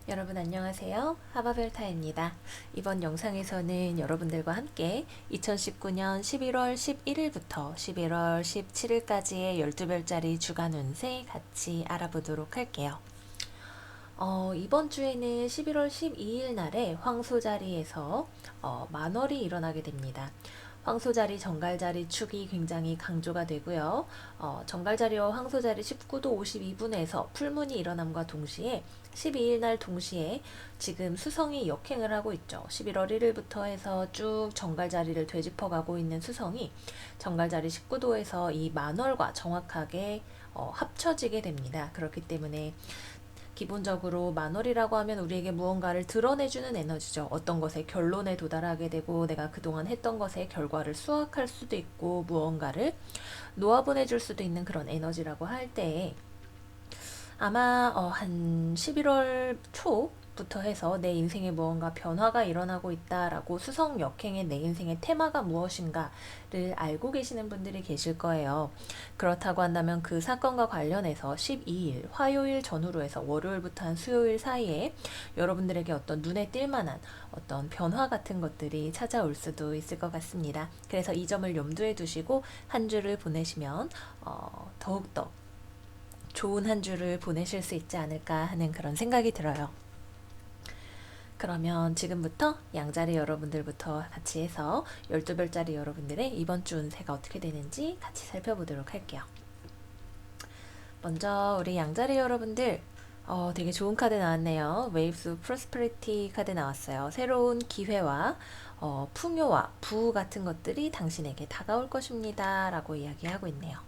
여러분 안녕하세요. 하바벨타입니다. 이번 영상에서는 여러분들과 함께 2019년 11월 11일부터 11월 17일까지의 12별짜리 주간 운세 같이 알아보도록 할게요. 이번 주에는 11월 12일 날에 황소자리에서 만월이 일어나게 됩니다. 황소자리, 정갈자리 축이 굉장히 강조가 되고요. 정갈자리와 황소자리 19도 52분에서 풀문이 일어남과 동시에 12일 날 동시에 지금 수성이 역행을 하고 있죠. 11월 1일부터 해서 쭉 정갈자리를 되짚어가고 있는 수성이 정갈자리 19도에서 이 만월과 정확하게 합쳐지게 됩니다. 그렇기 때문에 기본적으로 만월이라고 하면 우리에게 무언가를 드러내주는 에너지죠. 어떤 것의 결론에 도달하게 되고 내가 그동안 했던 것의 결과를 수확할 수도 있고 무언가를 놓아보내줄 수도 있는 그런 에너지라고 할 때 아마 한 11월 초부터 해서 내 인생에 무언가 변화가 일어나고 있다라고 수성 역행의 내 인생의 테마가 무엇인가를 알고 계시는 분들이 계실 거예요. 그렇다고 한다면 그 사건과 관련해서 12일 화요일 전후로 해서 월요일부터 한 수요일 사이에 여러분들에게 어떤 눈에 띌 만한 어떤 변화 같은 것들이 찾아올 수도 있을 것 같습니다. 그래서 이 점을 염두에 두시고 한 주를 보내시면 더욱더 좋은 한 주를 보내실 수 있지 않을까 하는 그런 생각이 들어요. 그러면 지금부터 양자리 여러분들부터 같이 해서 12별짜리 여러분들의 이번 주 운세가 어떻게 되는지 같이 살펴보도록 할게요. 먼저 우리 양자리 여러분들 되게 좋은 카드 나왔네요. Waves Prosperity 카드 나왔어요. 새로운 기회와 풍요와 부우 같은 것들이 당신에게 다가올 것입니다. 라고 이야기하고 있네요.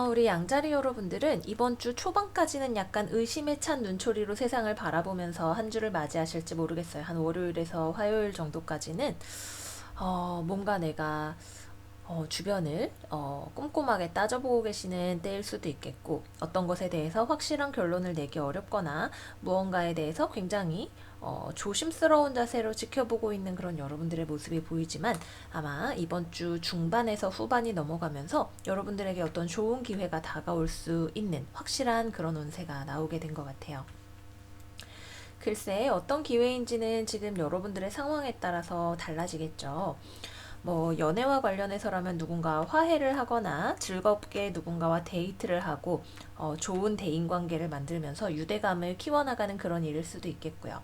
우리 양자리 여러분들은 이번 주 초반까지는 약간 의심에 찬 눈초리로 세상을 바라보면서 한 주를 맞이하실지 모르겠어요. 한 월요일에서 화요일 정도까지는 뭔가 내가 주변을 꼼꼼하게 따져보고 계시는 때일 수도 있겠고 어떤 것에 대해서 확실한 결론을 내기 어렵거나 무언가에 대해서 굉장히 조심스러운 자세로 지켜보고 있는 그런 여러분들의 모습이 보이지만 아마 이번 주 중반에서 후반이 넘어가면서 여러분들에게 어떤 좋은 기회가 다가올 수 있는 확실한 그런 운세가 나오게 된 것 같아요. 글쎄 어떤 기회인지는 지금 여러분들의 상황에 따라서 달라지겠죠. 뭐 연애와 관련해서라면 누군가 화해를 하거나 즐겁게 누군가와 데이트를 하고 좋은 대인관계를 만들면서 유대감을 키워나가는 그런 일일 수도 있겠고요.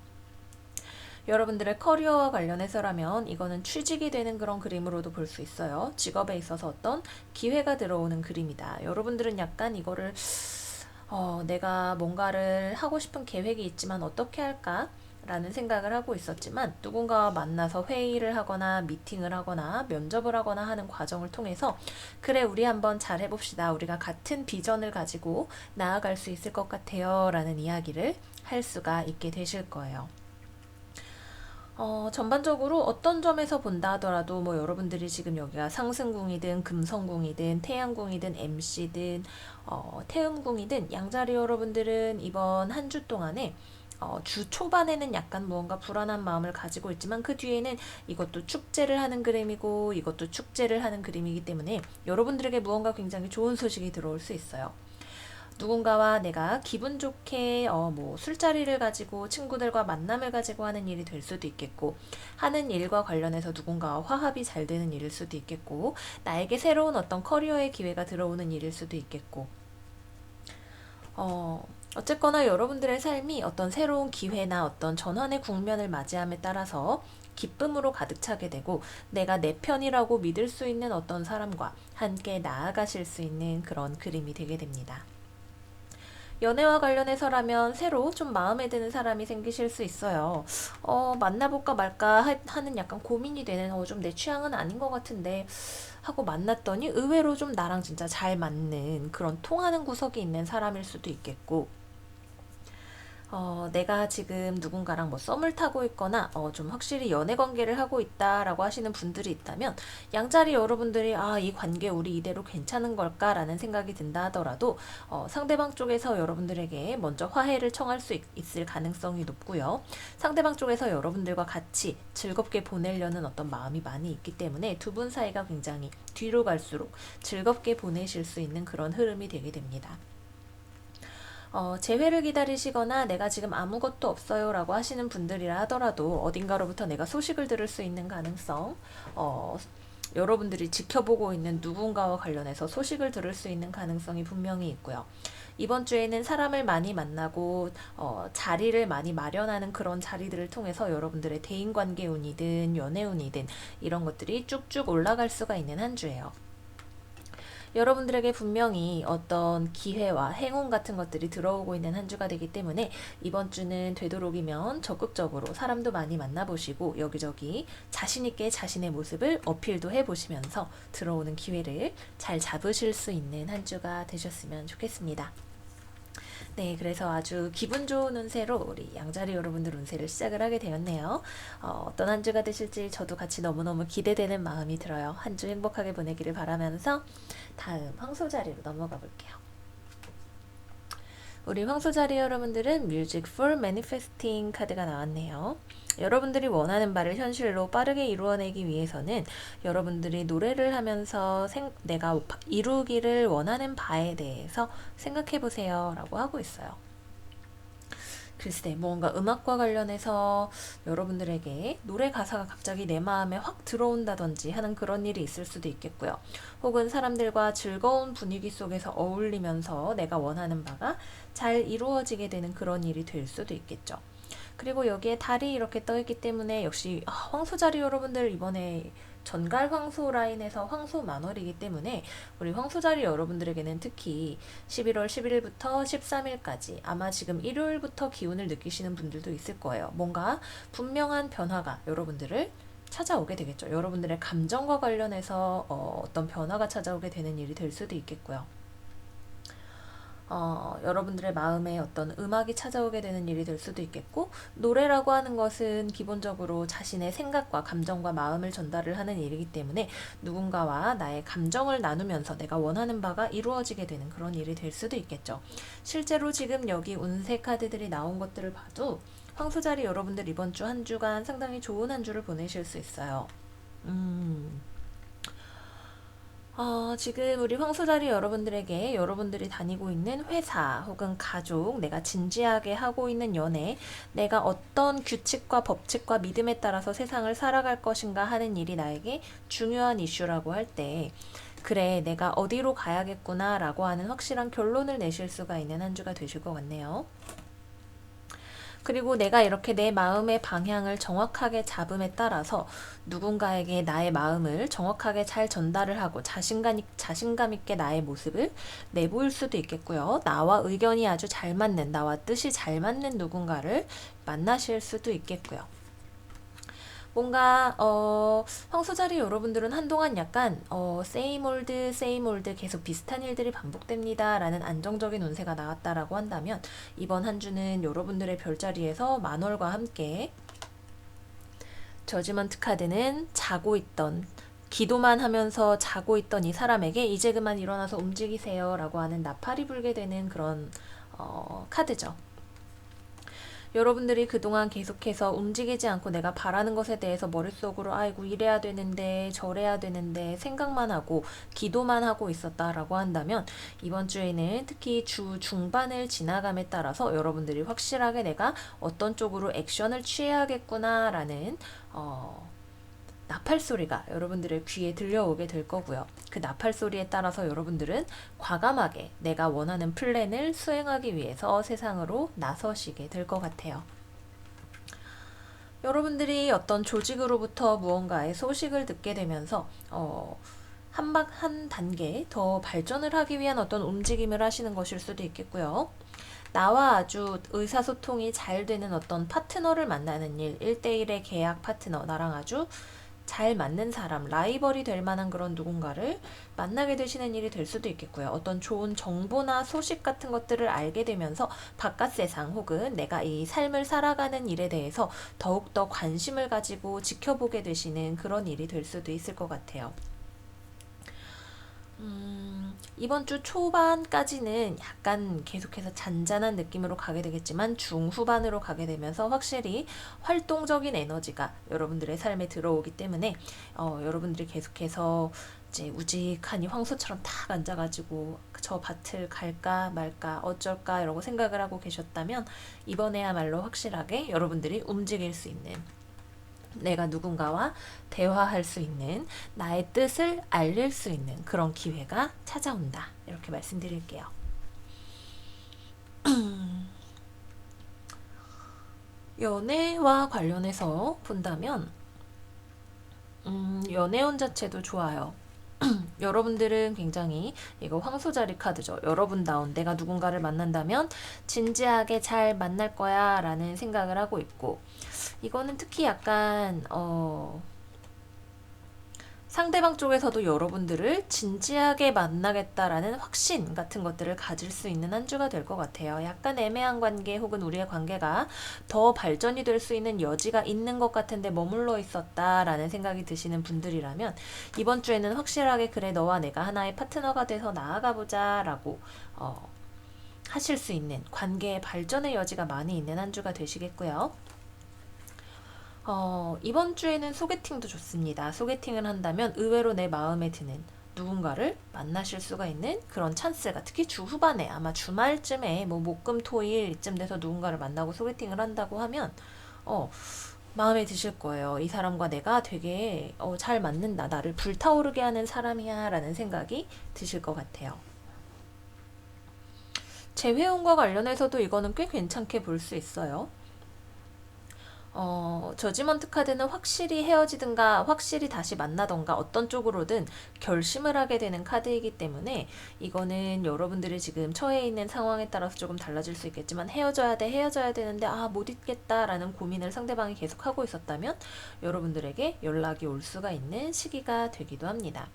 여러분들의 커리어와 관련해서라면 이거는 취직이 되는 그런 그림으로도 볼 수 있어요. 직업에 있어서 어떤 기회가 들어오는 그림이다. 여러분들은 약간 이거를 내가 뭔가를 하고 싶은 계획이 있지만 어떻게 할까? 라는 생각을 하고 있었지만 누군가와 만나서 회의를 하거나 미팅을 하거나 면접을 하거나 하는 과정을 통해서 그래 우리 한번 잘 해봅시다. 우리가 같은 비전을 가지고 나아갈 수 있을 것 같아요. 라는 이야기를 할 수가 있게 되실 거예요. 전반적으로 어떤 점에서 본다 하더라도 뭐 여러분들이 지금 여기가 상승궁이든 금성궁이든 태양궁이든 MC든 태음궁이든 양자리 여러분들은 이번 한 주 동안에 주 초반에는 약간 무언가 불안한 마음을 가지고 있지만 그 뒤에는 이것도 축제를 하는 그림이고 이것도 축제를 하는 그림이기 때문에 여러분들에게 무언가 굉장히 좋은 소식이 들어올 수 있어요. 누군가와 내가 기분 좋게 뭐 술자리를 가지고 친구들과 만남을 가지고 하는 일이 될 수도 있겠고 하는 일과 관련해서 누군가와 화합이 잘 되는 일일 수도 있겠고 나에게 새로운 어떤 커리어의 기회가 들어오는 일일 수도 있겠고 어쨌거나 여러분들의 삶이 어떤 새로운 기회나 어떤 전환의 국면을 맞이함에 따라서 기쁨으로 가득 차게 되고 내가 내 편이라고 믿을 수 있는 어떤 사람과 함께 나아가실 수 있는 그런 그림이 되게 됩니다. 연애와 관련해서라면 새로 좀 마음에 드는 사람이 생기실 수 있어요. 만나볼까 말까 하는 약간 고민이 되는, 좀 내 취향은 아닌 것 같은데 하고 만났더니 의외로 좀 나랑 진짜 잘 맞는 그런 통하는 구석이 있는 사람일 수도 있겠고, 내가 지금 누군가랑 뭐 썸을 타고 있거나 좀 확실히 연애 관계를 하고 있다라고 하시는 분들이 있다면 양자리 여러분들이 이 관계 우리 이대로 괜찮은 걸까라는 생각이 든다 하더라도 상대방 쪽에서 여러분들에게 먼저 화해를 청할 수 있을 가능성이 높고요. 상대방 쪽에서 여러분들과 같이 즐겁게 보내려는 어떤 마음이 많이 있기 때문에 두 분 사이가 굉장히 뒤로 갈수록 즐겁게 보내실 수 있는 그런 흐름이 되게 됩니다. 재회를 기다리시거나 내가 지금 아무것도 없어요 라고 하시는 분들이라 하더라도 어딘가로부터 내가 소식을 들을 수 있는 가능성, 여러분들이 지켜보고 있는 누군가와 관련해서 소식을 들을 수 있는 가능성이 분명히 있고요. 이번 주에는 사람을 많이 만나고 자리를 많이 마련하는 그런 자리들을 통해서 여러분들의 대인관계 운이든 연애 운이든 이런 것들이 쭉쭉 올라갈 수가 있는 한 주예요. 여러분들에게 분명히 어떤 기회와 행운 같은 것들이 들어오고 있는 한 주가 되기 때문에 이번 주는 되도록이면 적극적으로 사람도 많이 만나보시고 여기저기 자신있게 자신의 모습을 어필도 해보시면서 들어오는 기회를 잘 잡으실 수 있는 한 주가 되셨으면 좋겠습니다. 네, 그래서 아주 기분 좋은 운세로 우리 양자리 여러분들 운세를 시작을 하게 되었네요. 어떤 한 주가 되실지 저도 같이 너무너무 기대되는 마음이 들어요. 한 주 행복하게 보내기를 바라면서 다음 황소자리로 넘어가 볼게요. 우리 황소자리 여러분들은 Music for Manifesting 카드가 나왔네요. 여러분들이 원하는 바를 현실로 빠르게 이루어내기 위해서는 여러분들이 노래를 하면서 내가 이루기를 원하는 바에 대해서 생각해 보세요 라고 하고 있어요. 글쎄, 뭔가 음악과 관련해서 여러분들에게 노래 가사가 갑자기 내 마음에 확 들어온다든지 하는 그런 일이 있을 수도 있겠고요. 혹은 사람들과 즐거운 분위기 속에서 어울리면서 내가 원하는 바가 잘 이루어지게 되는 그런 일이 될 수도 있겠죠. 그리고 여기에 달이 이렇게 떠있기 때문에 역시 황소자리 여러분들 이번에 전갈 황소 라인에서 황소 만월이기 때문에 우리 황소자리 여러분들에게는 특히 11월 11일부터 13일까지 아마 지금 일요일부터 기운을 느끼시는 분들도 있을 거예요. 뭔가 분명한 변화가 여러분들을 찾아오게 되겠죠. 여러분들의 감정과 관련해서 어떤 변화가 찾아오게 되는 일이 될 수도 있겠고요. 여러분들의 마음에 어떤 음악이 찾아오게 되는 일이 될 수도 있겠고, 노래라고 하는 것은 기본적으로 자신의 생각과 감정과 마음을 전달을 하는 일이기 때문에 누군가와 나의 감정을 나누면서 내가 원하는 바가 이루어지게 되는 그런 일이 될 수도 있겠죠. 실제로 지금 여기 운세 카드들이 나온 것들을 봐도 황소자리 여러분들 이번 주 한 주간 상당히 좋은 한 주를 보내실 수 있어요. 지금 우리 황소자리 여러분들에게 여러분들이 다니고 있는 회사 혹은 가족, 내가 진지하게 하고 있는 연애, 내가 어떤 규칙과 법칙과 믿음에 따라서 세상을 살아갈 것인가 하는 일이 나에게 중요한 이슈라고 할 때, 그래, 내가 어디로 가야겠구나 라고 하는 확실한 결론을 내실 수가 있는 한 주가 되실 것 같네요. 그리고 내가 이렇게 내 마음의 방향을 정확하게 잡음에 따라서 누군가에게 나의 마음을 정확하게 잘 전달을 하고 자신감 있게 나의 모습을 내보일 수도 있겠고요. 나와 의견이 아주 잘 맞는, 나와 뜻이 잘 맞는 누군가를 만나실 수도 있겠고요. 뭔가 황소자리 여러분들은 한동안 약간 same old 계속 비슷한 일들이 반복됩니다 라는 안정적인 운세가 나왔다라고 한다면 이번 한 주는 여러분들의 별자리에서 만월과 함께 저지먼트 카드는 자고 있던, 기도만 하면서 자고 있던 이 사람에게 이제 그만 일어나서 움직이세요 라고 하는 나팔이 불게 되는 그런 카드죠. 여러분들이 그동안 계속해서 움직이지 않고 내가 바라는 것에 대해서 머릿속으로 아이고 이래야 되는데 저래야 되는데 생각만 하고 기도만 하고 있었다라고 한다면 이번 주에는 특히 주 중반을 지나감에 따라서 여러분들이 확실하게 내가 어떤 쪽으로 액션을 취해야겠구나라는 나팔 소리가 여러분들의 귀에 들려오게 될 거고요. 그 나팔 소리에 따라서 여러분들은 과감하게 내가 원하는 플랜을 수행하기 위해서 세상으로 나서시게 될 것 같아요. 여러분들이 어떤 조직으로부터 무언가의 소식을 듣게 되면서 한 단계 더 발전을 하기 위한 어떤 움직임을 하시는 것일 수도 있겠고요. 나와 아주 의사소통이 잘 되는 어떤 파트너를 만나는 일, 1대1의 계약 파트너, 나랑 아주 잘 맞는 사람, 라이벌이 될 만한 그런 누군가를 만나게 되시는 일이 될 수도 있겠고요. 어떤 좋은 정보나 소식 같은 것들을 알게 되면서 바깥 세상 혹은 내가 이 삶을 살아가는 일에 대해서 더욱더 관심을 가지고 지켜보게 되시는 그런 일이 될 수도 있을 것 같아요. 이번 주 초반까지는 약간 계속해서 잔잔한 느낌으로 가게 되겠지만 중후반으로 가게 되면서 확실히 활동적인 에너지가 여러분들의 삶에 들어오기 때문에 여러분들이 계속해서 이제 우직하니 황소처럼 탁 앉아가지고 저 밭을 갈까 말까 어쩔까 이러고 생각을 하고 계셨다면 이번에야말로 확실하게 여러분들이 움직일 수 있는, 내가 누군가와 대화할 수 있는, 나의 뜻을 알릴 수 있는 그런 기회가 찾아온다. 이렇게 말씀드릴게요. 연애와 관련해서 본다면 연애운 자체도 좋아요. 여러분들은 굉장히, 이거 황소자리 카드죠. 여러분다운, 내가 누군가를 만난다면 진지하게 잘 만날 거야 라는 생각을 하고 있고, 이거는 특히 약간 상대방 쪽에서도 여러분들을 진지하게 만나겠다라는 확신 같은 것들을 가질 수 있는 한 주가 될 것 같아요. 약간 애매한 관계 혹은 우리의 관계가 더 발전이 될 수 있는 여지가 있는 것 같은데 머물러 있었다라는 생각이 드시는 분들이라면 이번 주에는 확실하게 그래, 너와 내가 하나의 파트너가 돼서 나아가보자 라고 하실 수 있는, 관계의 발전의 여지가 많이 있는 한 주가 되시겠고요. 이번 주에는 소개팅도 좋습니다. 소개팅을 한다면 의외로 내 마음에 드는 누군가를 만나실 수가 있는 그런 찬스가, 특히 주 후반에 아마 주말쯤에 뭐 목금토일 이쯤 돼서 누군가를 만나고 소개팅을 한다고 하면 마음에 드실 거예요. 이 사람과 내가 되게 잘 맞는다, 나를 불타오르게 하는 사람이야 라는 생각이 드실 것 같아요. 재회원과 관련해서도 이거는 꽤 괜찮게 볼 수 있어요. 저지먼트 카드는 확실히 헤어지든가 확실히 다시 만나던가 어떤 쪽으로든 결심을 하게 되는 카드이기 때문에 이거는 여러분들이 지금 처해 있는 상황에 따라서 조금 달라질 수 있겠지만, 헤어져야 돼, 헤어져야 되는데 못 있겠다라는 고민을 상대방이 계속 하고 있었다면 여러분들에게 연락이 올 수가 있는 시기가 되기도 합니다.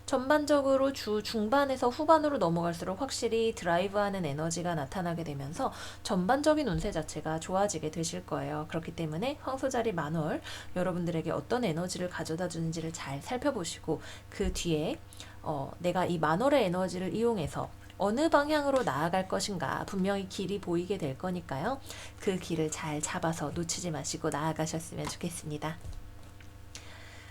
전반적으로 주 중반에서 후반으로 넘어갈수록 확실히 드라이브하는 에너지가 나타나게 되면서 전반적인 운세 자체가 좋아지게 되실 거예요. 그렇기 때문에 황소자리 만월, 여러분들에게 어떤 에너지를 가져다 주는지를 잘 살펴보시고 그 뒤에 내가 이 만월의 에너지를 이용해서 어느 방향으로 나아갈 것인가 분명히 길이 보이게 될 거니까요. 그 길을 잘 잡아서 놓치지 마시고 나아가셨으면 좋겠습니다.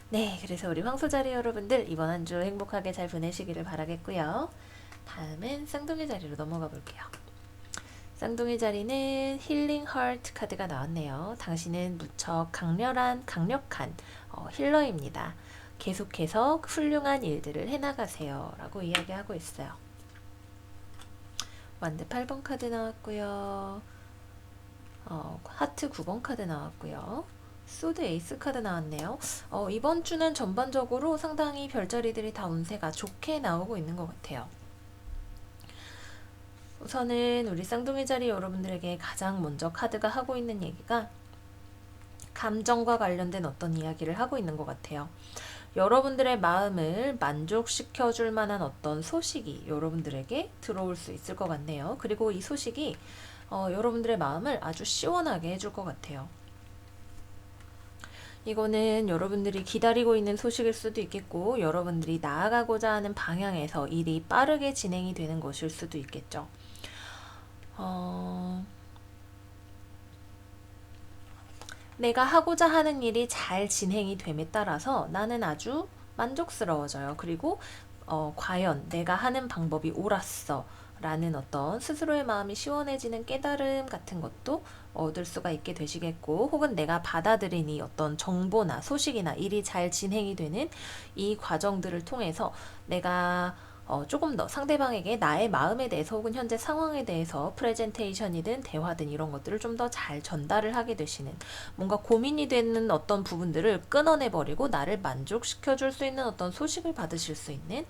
네, 그래서 우리 황소자리 여러분들 이번 한 주 행복하게 잘 보내시기를 바라겠고요. 다음은 쌍둥이 자리로 넘어가 볼게요. 쌍둥이 자리는 힐링 하트 카드가 나왔네요. 당신은 무척 강력한 힐러입니다. 계속해서 훌륭한 일들을 해나가세요 라고 이야기하고 있어요. 완드 8번 카드 나왔고요. 하트 9번 카드 나왔고요. 소드 에이스 카드 나왔네요. 이번 주는 전반적으로 상당히 별자리들이 다 운세가 좋게 나오고 있는 것 같아요. 우선은 우리 쌍둥이 자리 여러분들에게 가장 먼저 카드가 하고 있는 얘기가 감정과 관련된 어떤 이야기를 하고 있는 것 같아요. 여러분들의 마음을 만족시켜 줄 만한 어떤 소식이 여러분들에게 들어올 수 있을 것 같네요. 그리고 이 소식이 여러분들의 마음을 아주 시원하게 해줄 것 같아요. 이거는 여러분들이 기다리고 있는 소식일 수도 있겠고, 여러분들이 나아가고자 하는 방향에서 일이 빠르게 진행이 되는 것일 수도 있겠죠. 내가 하고자 하는 일이 잘 진행이 됨에 따라서 나는 아주 만족스러워져요. 그리고 과연 내가 하는 방법이 옳았어 라는 어떤 스스로의 마음이 시원해지는 깨달음 같은 것도 얻을 수가 있게 되시겠고, 혹은 내가 받아들인 이 어떤 정보나 소식이나 일이 잘 진행이 되는 이 과정들을 통해서 내가 조금 더 상대방에게 나의 마음에 대해서 혹은 현재 상황에 대해서 프레젠테이션이든 대화든 이런 것들을 좀 더 잘 전달을 하게 되시는, 뭔가 고민이 되는 어떤 부분들을 끊어내버리고 나를 만족시켜 줄 수 있는 어떤 소식을 받으실 수 있는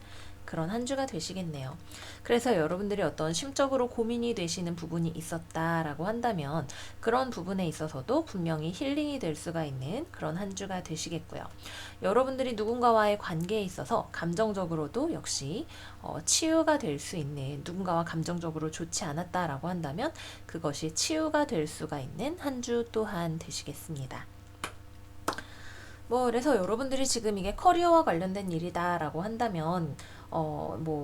그런 한 주가 되시겠네요. 그래서 여러분들이 어떤 심적으로 고민이 되시는 부분이 있었다라고 한다면 그런 부분에 있어서도 분명히 힐링이 될 수가 있는 그런 한 주가 되시겠고요. 여러분들이 누군가와의 관계에 있어서 감정적으로도 역시 치유가 될 수 있는, 누군가와 감정적으로 좋지 않았다라고 한다면 그것이 치유가 될 수가 있는 한 주 또한 되시겠습니다. 그래서 여러분들이 지금 이게 커리어와 관련된 일이다라고 한다면,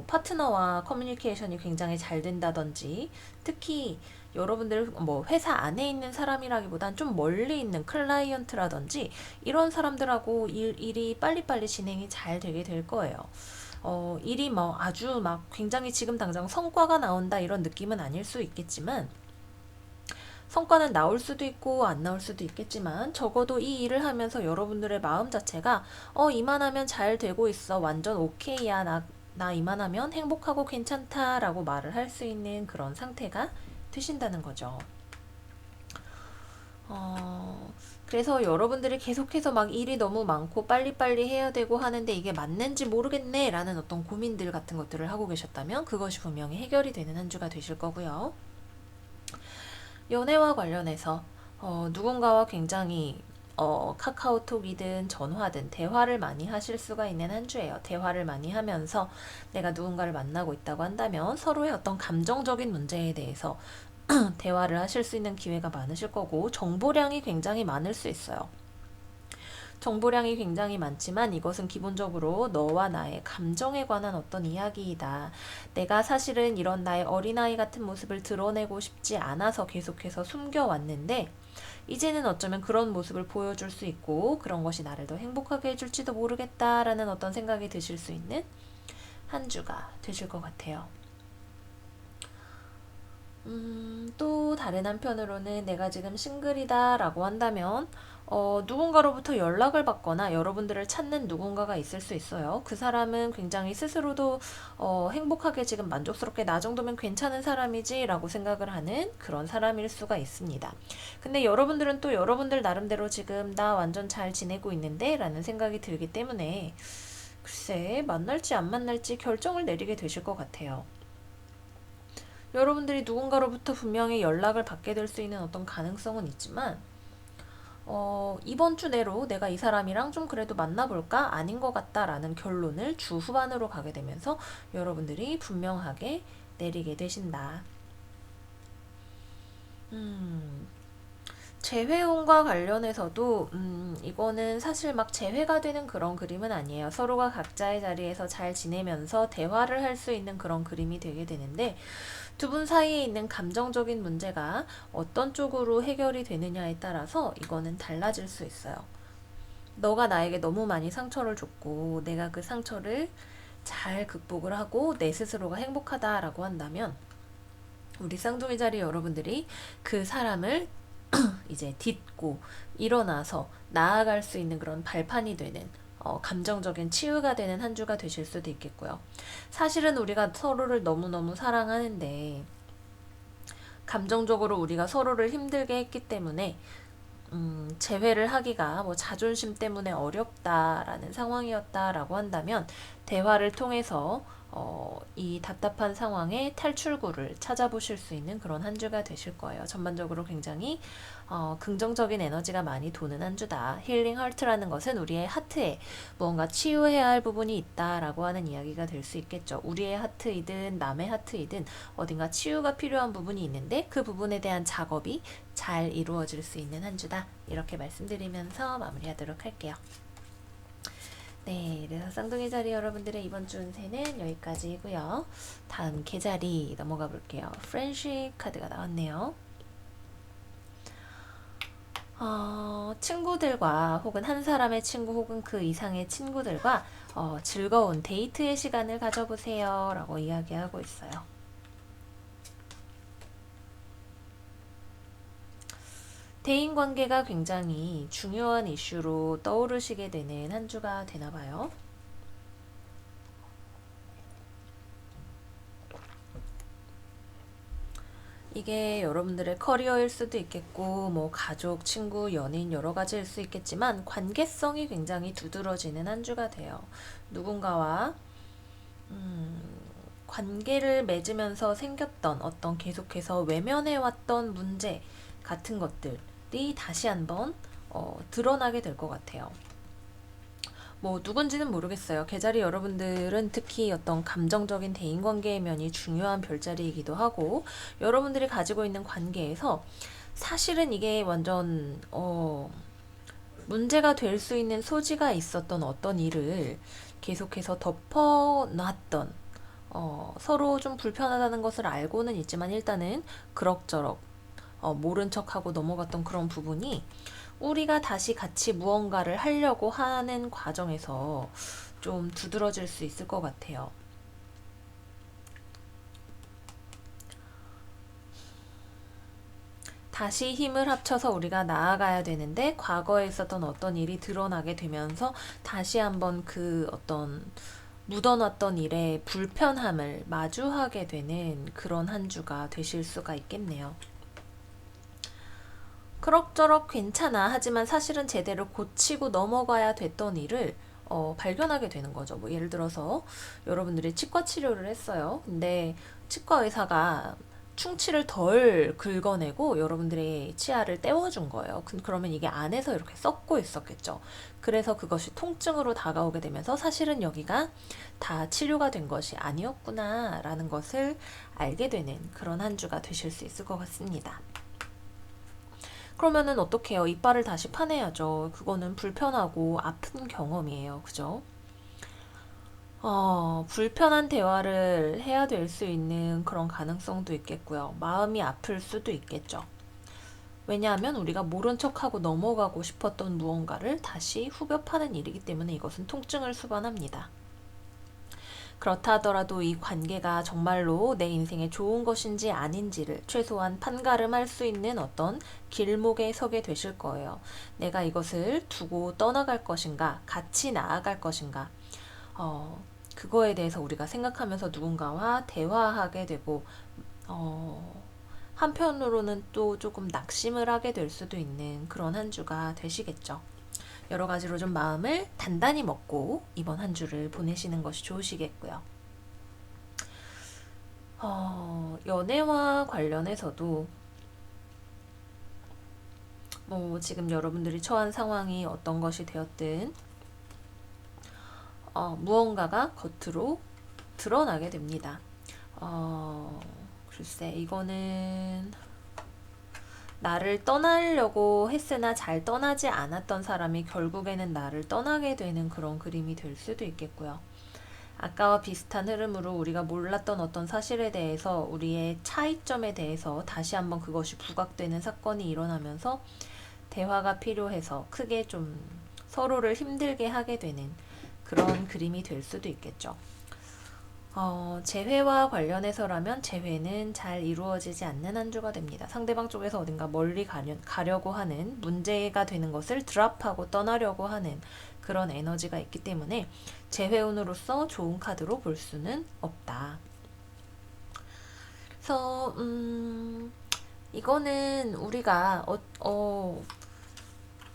파트너와 커뮤니케이션이 굉장히 잘 된다든지, 특히 여러분들 회사 안에 있는 사람이라기보단 좀 멀리 있는 클라이언트라든지, 이런 사람들하고 일이 빨리빨리 진행이 잘 되게 될 거예요. 일이 아주 굉장히 지금 당장 성과가 나온다 이런 느낌은 아닐 수 있겠지만, 성과는 나올 수도 있고 안 나올 수도 있겠지만 적어도 이 일을 하면서 여러분들의 마음 자체가 이만하면 잘 되고 있어, 완전 오케이야, 나 이만하면 행복하고 괜찮다 라고 말을 할 수 있는 그런 상태가 되신다는 거죠. 그래서 여러분들이 계속해서 일이 너무 많고 빨리빨리 해야 되고 하는데 이게 맞는지 모르겠네 라는 어떤 고민들 같은 것들을 하고 계셨다면 그것이 분명히 해결이 되는 한 주가 되실 거고요. 연애와 관련해서 누군가와 굉장히 카카오톡이든 전화든 대화를 많이 하실 수가 있는 한 주예요. 대화를 많이 하면서 내가 누군가를 만나고 있다고 한다면 서로의 어떤 감정적인 문제에 대해서 대화를 하실 수 있는 기회가 많으실 거고, 정보량이 굉장히 많을 수 있어요. 정보량이 굉장히 많지만 이것은 기본적으로 너와 나의 감정에 관한 어떤 이야기이다. 내가 사실은 이런 나의 어린아이 같은 모습을 드러내고 싶지 않아서 계속해서 숨겨왔는데 이제는 어쩌면 그런 모습을 보여줄 수 있고 그런 것이 나를 더 행복하게 해줄지도 모르겠다라는 어떤 생각이 드실 수 있는 한 주가 되실 것 같아요. 또 다른 한편으로는 내가 지금 싱글이다 라고 한다면 누군가로부터 연락을 받거나 여러분들을 찾는 누군가가 있을 수 있어요. 그 사람은 굉장히 스스로도 행복하게 지금 만족스럽게 나 정도면 괜찮은 사람이지 라고 생각을 하는 그런 사람일 수가 있습니다. 근데 여러분들은 또 여러분들 나름대로 지금 나 완전 잘 지내고 있는데 라는 생각이 들기 때문에 글쎄 만날지 안 만날지 결정을 내리게 되실 것 같아요. 여러분들이 누군가로부터 분명히 연락을 받게 될 수 있는 어떤 가능성은 있지만 이번 주 내로 내가 이 사람이랑 좀 그래도 만나볼까? 아닌 것 같다라는 결론을 주 후반으로 가게 되면서 여러분들이 분명하게 내리게 되신다. 재회원과 관련해서도 이거는 사실 재회가 되는 그런 그림은 아니에요. 서로가 각자의 자리에서 잘 지내면서 대화를 할 수 있는 그런 그림이 되게 되는데, 두 분 사이에 있는 감정적인 문제가 어떤 쪽으로 해결이 되느냐에 따라서 이거는 달라질 수 있어요. 너가 나에게 너무 많이 상처를 줬고 내가 그 상처를 잘 극복을 하고 내 스스로가 행복하다라고 한다면 우리 쌍둥이 자리 여러분들이 그 사람을 이제 딛고 일어나서 나아갈 수 있는 그런 발판이 되는 감정적인 치유가 되는 한 주가 되실 수도 있겠고요. 사실은 우리가 서로를 너무너무 사랑하는데 감정적으로 우리가 서로를 힘들게 했기 때문에 재회를 하기가 자존심 때문에 어렵다라는 상황이었다라고 한다면 대화를 통해서 이 답답한 상황의 탈출구를 찾아보실 수 있는 그런 한 주가 되실 거예요. 전반적으로 굉장히 긍정적인 에너지가 많이 도는 한 주다. 힐링 하트라는 것은 우리의 하트에 무언가 치유해야 할 부분이 있다라고 하는 이야기가 될 수 있겠죠. 우리의 하트이든 남의 하트이든 어딘가 치유가 필요한 부분이 있는데 그 부분에 대한 작업이 잘 이루어질 수 있는 한 주다. 이렇게 말씀드리면서 마무리하도록 할게요. 네, 그래서 쌍둥이 자리 여러분들의 이번 주 운세는 여기까지고요. 다음 계자리 넘어가 볼게요. 프렌십 카드가 나왔네요. 친구들과 혹은 한 사람의 친구 혹은 그 이상의 친구들과 즐거운 데이트의 시간을 가져보세요 라고 이야기하고 있어요. 대인관계가 굉장히 중요한 이슈로 떠오르시게 되는 한 주가 되나봐요. 이게 여러분들의 커리어일 수도 있겠고 가족, 친구, 연인 여러 가지일 수 있겠지만 관계성이 굉장히 두드러지는 한 주가 돼요. 누군가와 관계를 맺으면서 생겼던 어떤 계속해서 외면해왔던 문제 같은 것들이 다시 한번 드러나게 될 것 같아요. 뭐 누군지는 모르겠어요. 계자리 여러분들은 특히 어떤 감정적인 대인관계의 면이 중요한 별자리이기도 하고, 여러분들이 가지고 있는 관계에서 사실은 이게 완전 문제가 될 수 있는 소지가 있었던 어떤 일을 계속해서 덮어놨던, 서로 좀 불편하다는 것을 알고는 있지만 일단은 그럭저럭 모른 척하고 넘어갔던 그런 부분이 우리가 다시 같이 무언가를 하려고 하는 과정에서 좀 두드러질 수 있을 것 같아요. 다시 힘을 합쳐서 우리가 나아가야 되는데 과거에 있었던 어떤 일이 드러나게 되면서 다시 한번 그 어떤 묻어놨던 일의 불편함을 마주하게 되는 그런 한 주가 되실 수가 있겠네요. 그럭저럭 괜찮아. 하지만 사실은 제대로 고치고 넘어가야 됐던 일을 발견하게 되는 거죠. 뭐 예를 들어서 여러분들이 치과 치료를 했어요. 근데 치과 의사가 충치를 덜 긁어내고 여러분들의 치아를 떼워준 거예요. 그러면 이게 안에서 이렇게 썩고 있었겠죠. 그래서 그것이 통증으로 다가오게 되면서 사실은 여기가 다 치료가 된 것이 아니었구나 라는 것을 알게 되는 그런 한 주가 되실 수 있을 것 같습니다. 그러면은 어떻게 해요? 이빨을 다시 파내야죠. 그거는 불편하고 아픈 경험이에요. 그죠? 불편한 대화를 해야 될 수 있는 그런 가능성도 있겠고요. 마음이 아플 수도 있겠죠. 왜냐하면 우리가 모른 척하고 넘어가고 싶었던 무언가를 다시 후벼 파는 일이기 때문에 이것은 통증을 수반합니다. 그렇다 하더라도 이 관계가 정말로 내 인생에 좋은 것인지 아닌지를 최소한 판가름할 수 있는 어떤 길목에 서게 되실 거예요. 내가 이것을 두고 떠나갈 것인가, 같이 나아갈 것인가, 그거에 대해서 우리가 생각하면서 누군가와 대화하게 되고, 한편으로는 또 조금 낙심을 하게 될 수도 있는 그런 한 주가 되시겠죠. 여러 가지로 좀 마음을 단단히 먹고 이번 한 주를 보내시는 것이 좋으시겠고요. 연애와 관련해서도 뭐 지금 여러분들이 처한 상황이 어떤 것이 되었든 무언가가 겉으로 드러나게 됩니다. 글쎄 이거는 나를 떠나려고 했으나 잘 떠나지 않았던 사람이 결국에는 나를 떠나게 되는 그런 그림이 될 수도 있겠고요. 아까와 비슷한 흐름으로 우리가 몰랐던 어떤 사실에 대해서 우리의 차이점에 대해서 다시 한번 그것이 부각되는 사건이 일어나면서 대화가 필요해서 크게 좀 서로를 힘들게 하게 되는 그런 그림이 될 수도 있겠죠. 재회와 관련해서라면 재회는 잘 이루어지지 않는 한 주가 됩니다. 상대방 쪽에서 어딘가 멀리 가려고 하는, 문제가 되는 것을 드랍하고 떠나려고 하는 그런 에너지가 있기 때문에 재회운으로서 좋은 카드로 볼 수는 없다. 그래서 이거는 우리가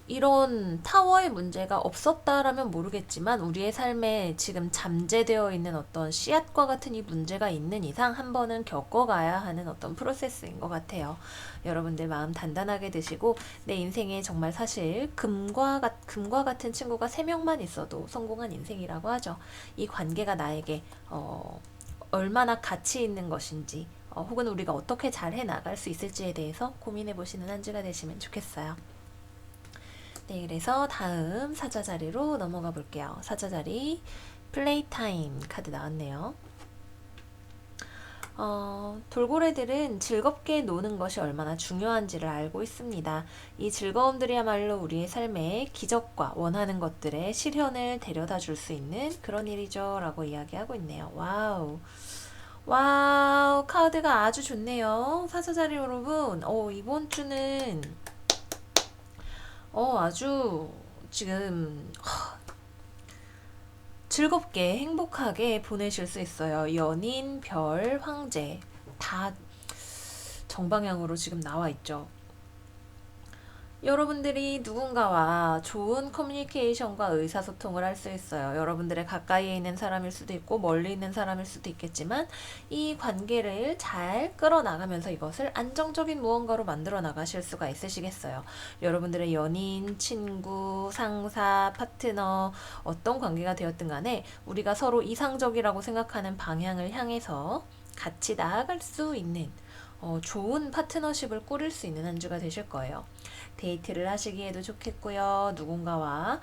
이런 타워의 문제가 없었다라면 모르겠지만 우리의 삶에 지금 잠재되어 있는 어떤 씨앗과 같은 이 문제가 있는 이상 한 번은 겪어가야 하는 어떤 프로세스인 것 같아요. 여러분들 마음 단단하게 드시고 내 인생에 정말 사실 금과 같은 친구가 3명만 있어도 성공한 인생이라고 하죠. 이 관계가 나에게 얼마나 가치 있는 것인지 혹은 우리가 어떻게 잘 해나갈 수 있을지에 대해서 고민해 보시는 한 주가 되시면 좋겠어요. 네, 그래서 다음 사자 자리로 넘어가 볼게요. 사자 자리 플레이 타임 카드 나왔네요. 돌고래들은 즐겁게 노는 것이 얼마나 중요한지를 알고 있습니다. 이 즐거움들이야말로 우리의 삶에 기적과 원하는 것들의 실현을 데려다 줄 수 있는 그런 일이죠. 라고 이야기하고 있네요. 와우. 와우, 카드가 아주 좋네요. 사자 자리 여러분, 이번 주는 아주 지금 즐겁게 행복하게 보내실 수 있어요. 연인, 별, 황제 다 정방향으로 지금 나와 있죠. 여러분들이 누군가와 좋은 커뮤니케이션과 의사소통을 할 수 있어요. 여러분들의 가까이에 있는 사람일 수도 있고 멀리 있는 사람일 수도 있겠지만 이 관계를 잘 끌어나가면서 이것을 안정적인 무언가로 만들어 나가실 수가 있으시겠어요. 여러분들의 연인, 친구, 상사, 파트너 어떤 관계가 되었든 간에 우리가 서로 이상적이라고 생각하는 방향을 향해서 같이 나아갈 수 있는 좋은 파트너십을 꾸릴 수 있는 한 주가 되실 거예요. 데이트를 하시기에도 좋겠고요. 누군가와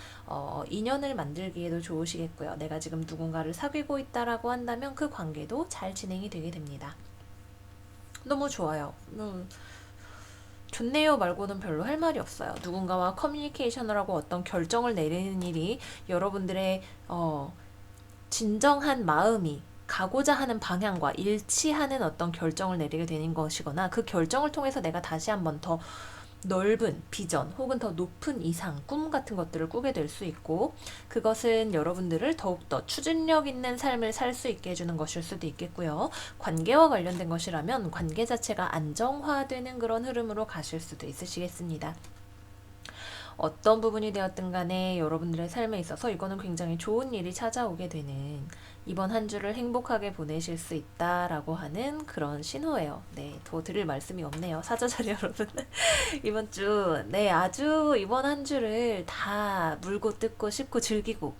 인연을 만들기에도 좋으시겠고요. 내가 지금 누군가를 사귀고 있다라고 한다면 그 관계도 잘 진행이 되게 됩니다. 너무 좋아요. 좋네요 말고는 별로 할 말이 없어요. 누군가와 커뮤니케이션을 하고 어떤 결정을 내리는 일이 여러분들의 진정한 마음이 가고자 하는 방향과 일치하는 어떤 결정을 내리게 되는 것이거나 그 결정을 통해서 내가 다시 한번 더 넓은 비전 혹은 더 높은 이상, 꿈 같은 것들을 꾸게 될 수 있고 그것은 여러분들을 더욱더 추진력 있는 삶을 살 수 있게 해주는 것일 수도 있겠고요. 관계와 관련된 것이라면 관계 자체가 안정화되는 그런 흐름으로 가실 수도 있으시겠습니다. 어떤 부분이 되었든 간에 여러분들의 삶에 있어서 이거는 굉장히 좋은 일이 찾아오게 되는 이번 한 주를 행복하게 보내실 수 있다라고 하는 그런 신호예요. 네, 더 드릴 말씀이 없네요. 사자자리 여러분. 이번 주, 네, 아주 이번 한 주를 다 물고 뜯고 씹고 즐기고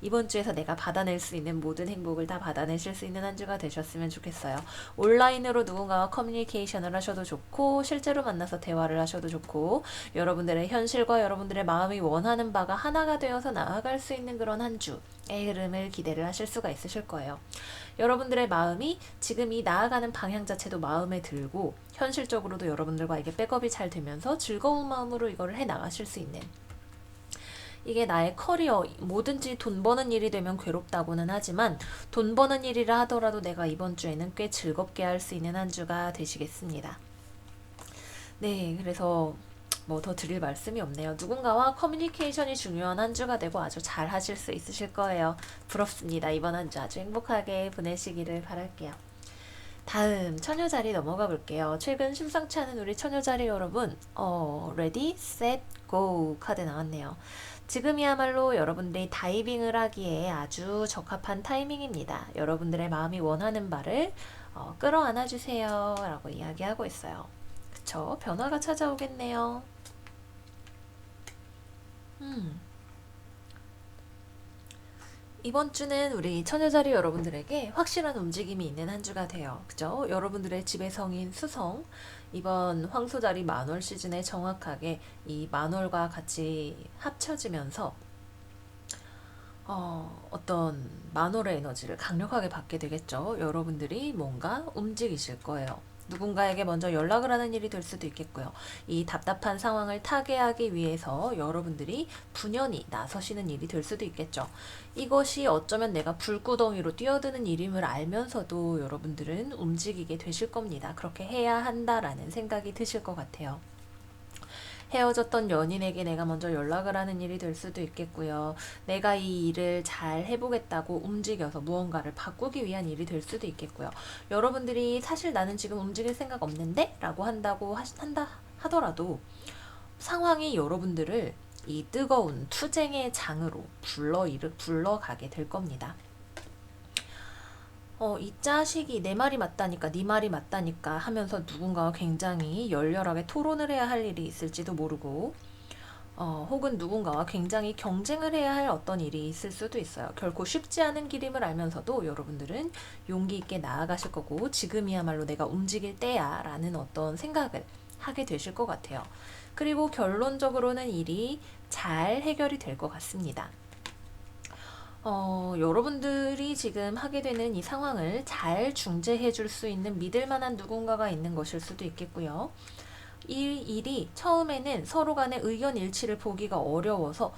이번 주에서 내가 받아낼 수 있는 모든 행복을 다 받아내실 수 있는 한 주가 되셨으면 좋겠어요. 온라인으로 누군가와 커뮤니케이션을 하셔도 좋고 실제로 만나서 대화를 하셔도 좋고 여러분들의 현실과 여러분들의 마음이 원하는 바가 하나가 되어서 나아갈 수 있는 그런 한 주의 흐름을 기대를 하실 수가 있으실 거예요. 여러분들의 마음이 지금 이 나아가는 방향 자체도 마음에 들고 현실적으로도 여러분들과 이게 백업이 잘 되면서 즐거운 마음으로 이거를 해 나가실 수 있는 이게 나의 커리어, 뭐든지 돈 버는 일이 되면 괴롭다고는 하지만 돈 버는 일이라 하더라도 내가 이번 주에는 꽤 즐겁게 할 수 있는 한 주가 되시겠습니다. 네, 그래서 뭐 더 드릴 말씀이 없네요. 누군가와 커뮤니케이션이 중요한 한 주가 되고 아주 잘 하실 수 있으실 거예요. 부럽습니다. 이번 한 주 아주 행복하게 보내시기를 바랄게요. 다음 처녀자리 넘어가 볼게요. 최근 심상치 않은 우리 처녀자리 여러분, 레디, 셋, 고 카드 나왔네요. 지금이야말로 여러분들이 다이빙을 하기에 아주 적합한 타이밍입니다. 여러분들의 마음이 원하는 바를 끌어안아 주세요 라고 이야기하고 있어요. 그쵸? 변화가 찾아오겠네요. 이번 주는 우리 처녀자리 여러분들에게 확실한 움직임이 있는 한 주가 돼요. 그죠? 여러분들의 집의 성인 수성, 이번 황소자리 만월 시즌에 정확하게 이 만월과 같이 합쳐지면서 어떤 만월의 에너지를 강력하게 받게 되겠죠. 여러분들이 뭔가 움직이실 거예요. 누군가에게 먼저 연락을 하는 일이 될 수도 있겠고요. 이 답답한 상황을 타개하기 위해서 여러분들이 분연히 나서시는 일이 될 수도 있겠죠. 이것이 어쩌면 내가 불구덩이로 뛰어드는 일임을 알면서도 여러분들은 움직이게 되실 겁니다. 그렇게 해야 한다라는 생각이 드실 것 같아요. 헤어졌던 연인에게 내가 먼저 연락을 하는 일이 될 수도 있겠고요. 내가 이 일을 잘 해보겠다고 움직여서 무언가를 바꾸기 위한 일이 될 수도 있겠고요. 여러분들이 사실 나는 지금 움직일 생각 없는데? 라고 한다 하더라도 상황이 여러분들을 이 뜨거운 투쟁의 장으로 불러가게 될 겁니다. 이 자식이 내 말이 맞다니까, 네 말이 맞다니까 하면서 누군가와 굉장히 열렬하게 토론을 해야 할 일이 있을지도 모르고, 혹은 누군가와 굉장히 경쟁을 해야 할 어떤 일이 있을 수도 있어요. 결코 쉽지 않은 길임을 알면서도 여러분들은 용기 있게 나아가실 거고, 지금이야말로 내가 움직일 때야 라는 어떤 생각을 하게 되실 것 같아요. 그리고 결론적으로는 일이 잘 해결이 될 것 같습니다. 여러분들이 지금 하게 되는 이 상황을 잘 중재해 줄 수 있는 믿을 만한 누군가가 있는 것일 수도 있겠고요. 이 일이 처음에는 서로 간의 의견 일치를 보기가 어려워서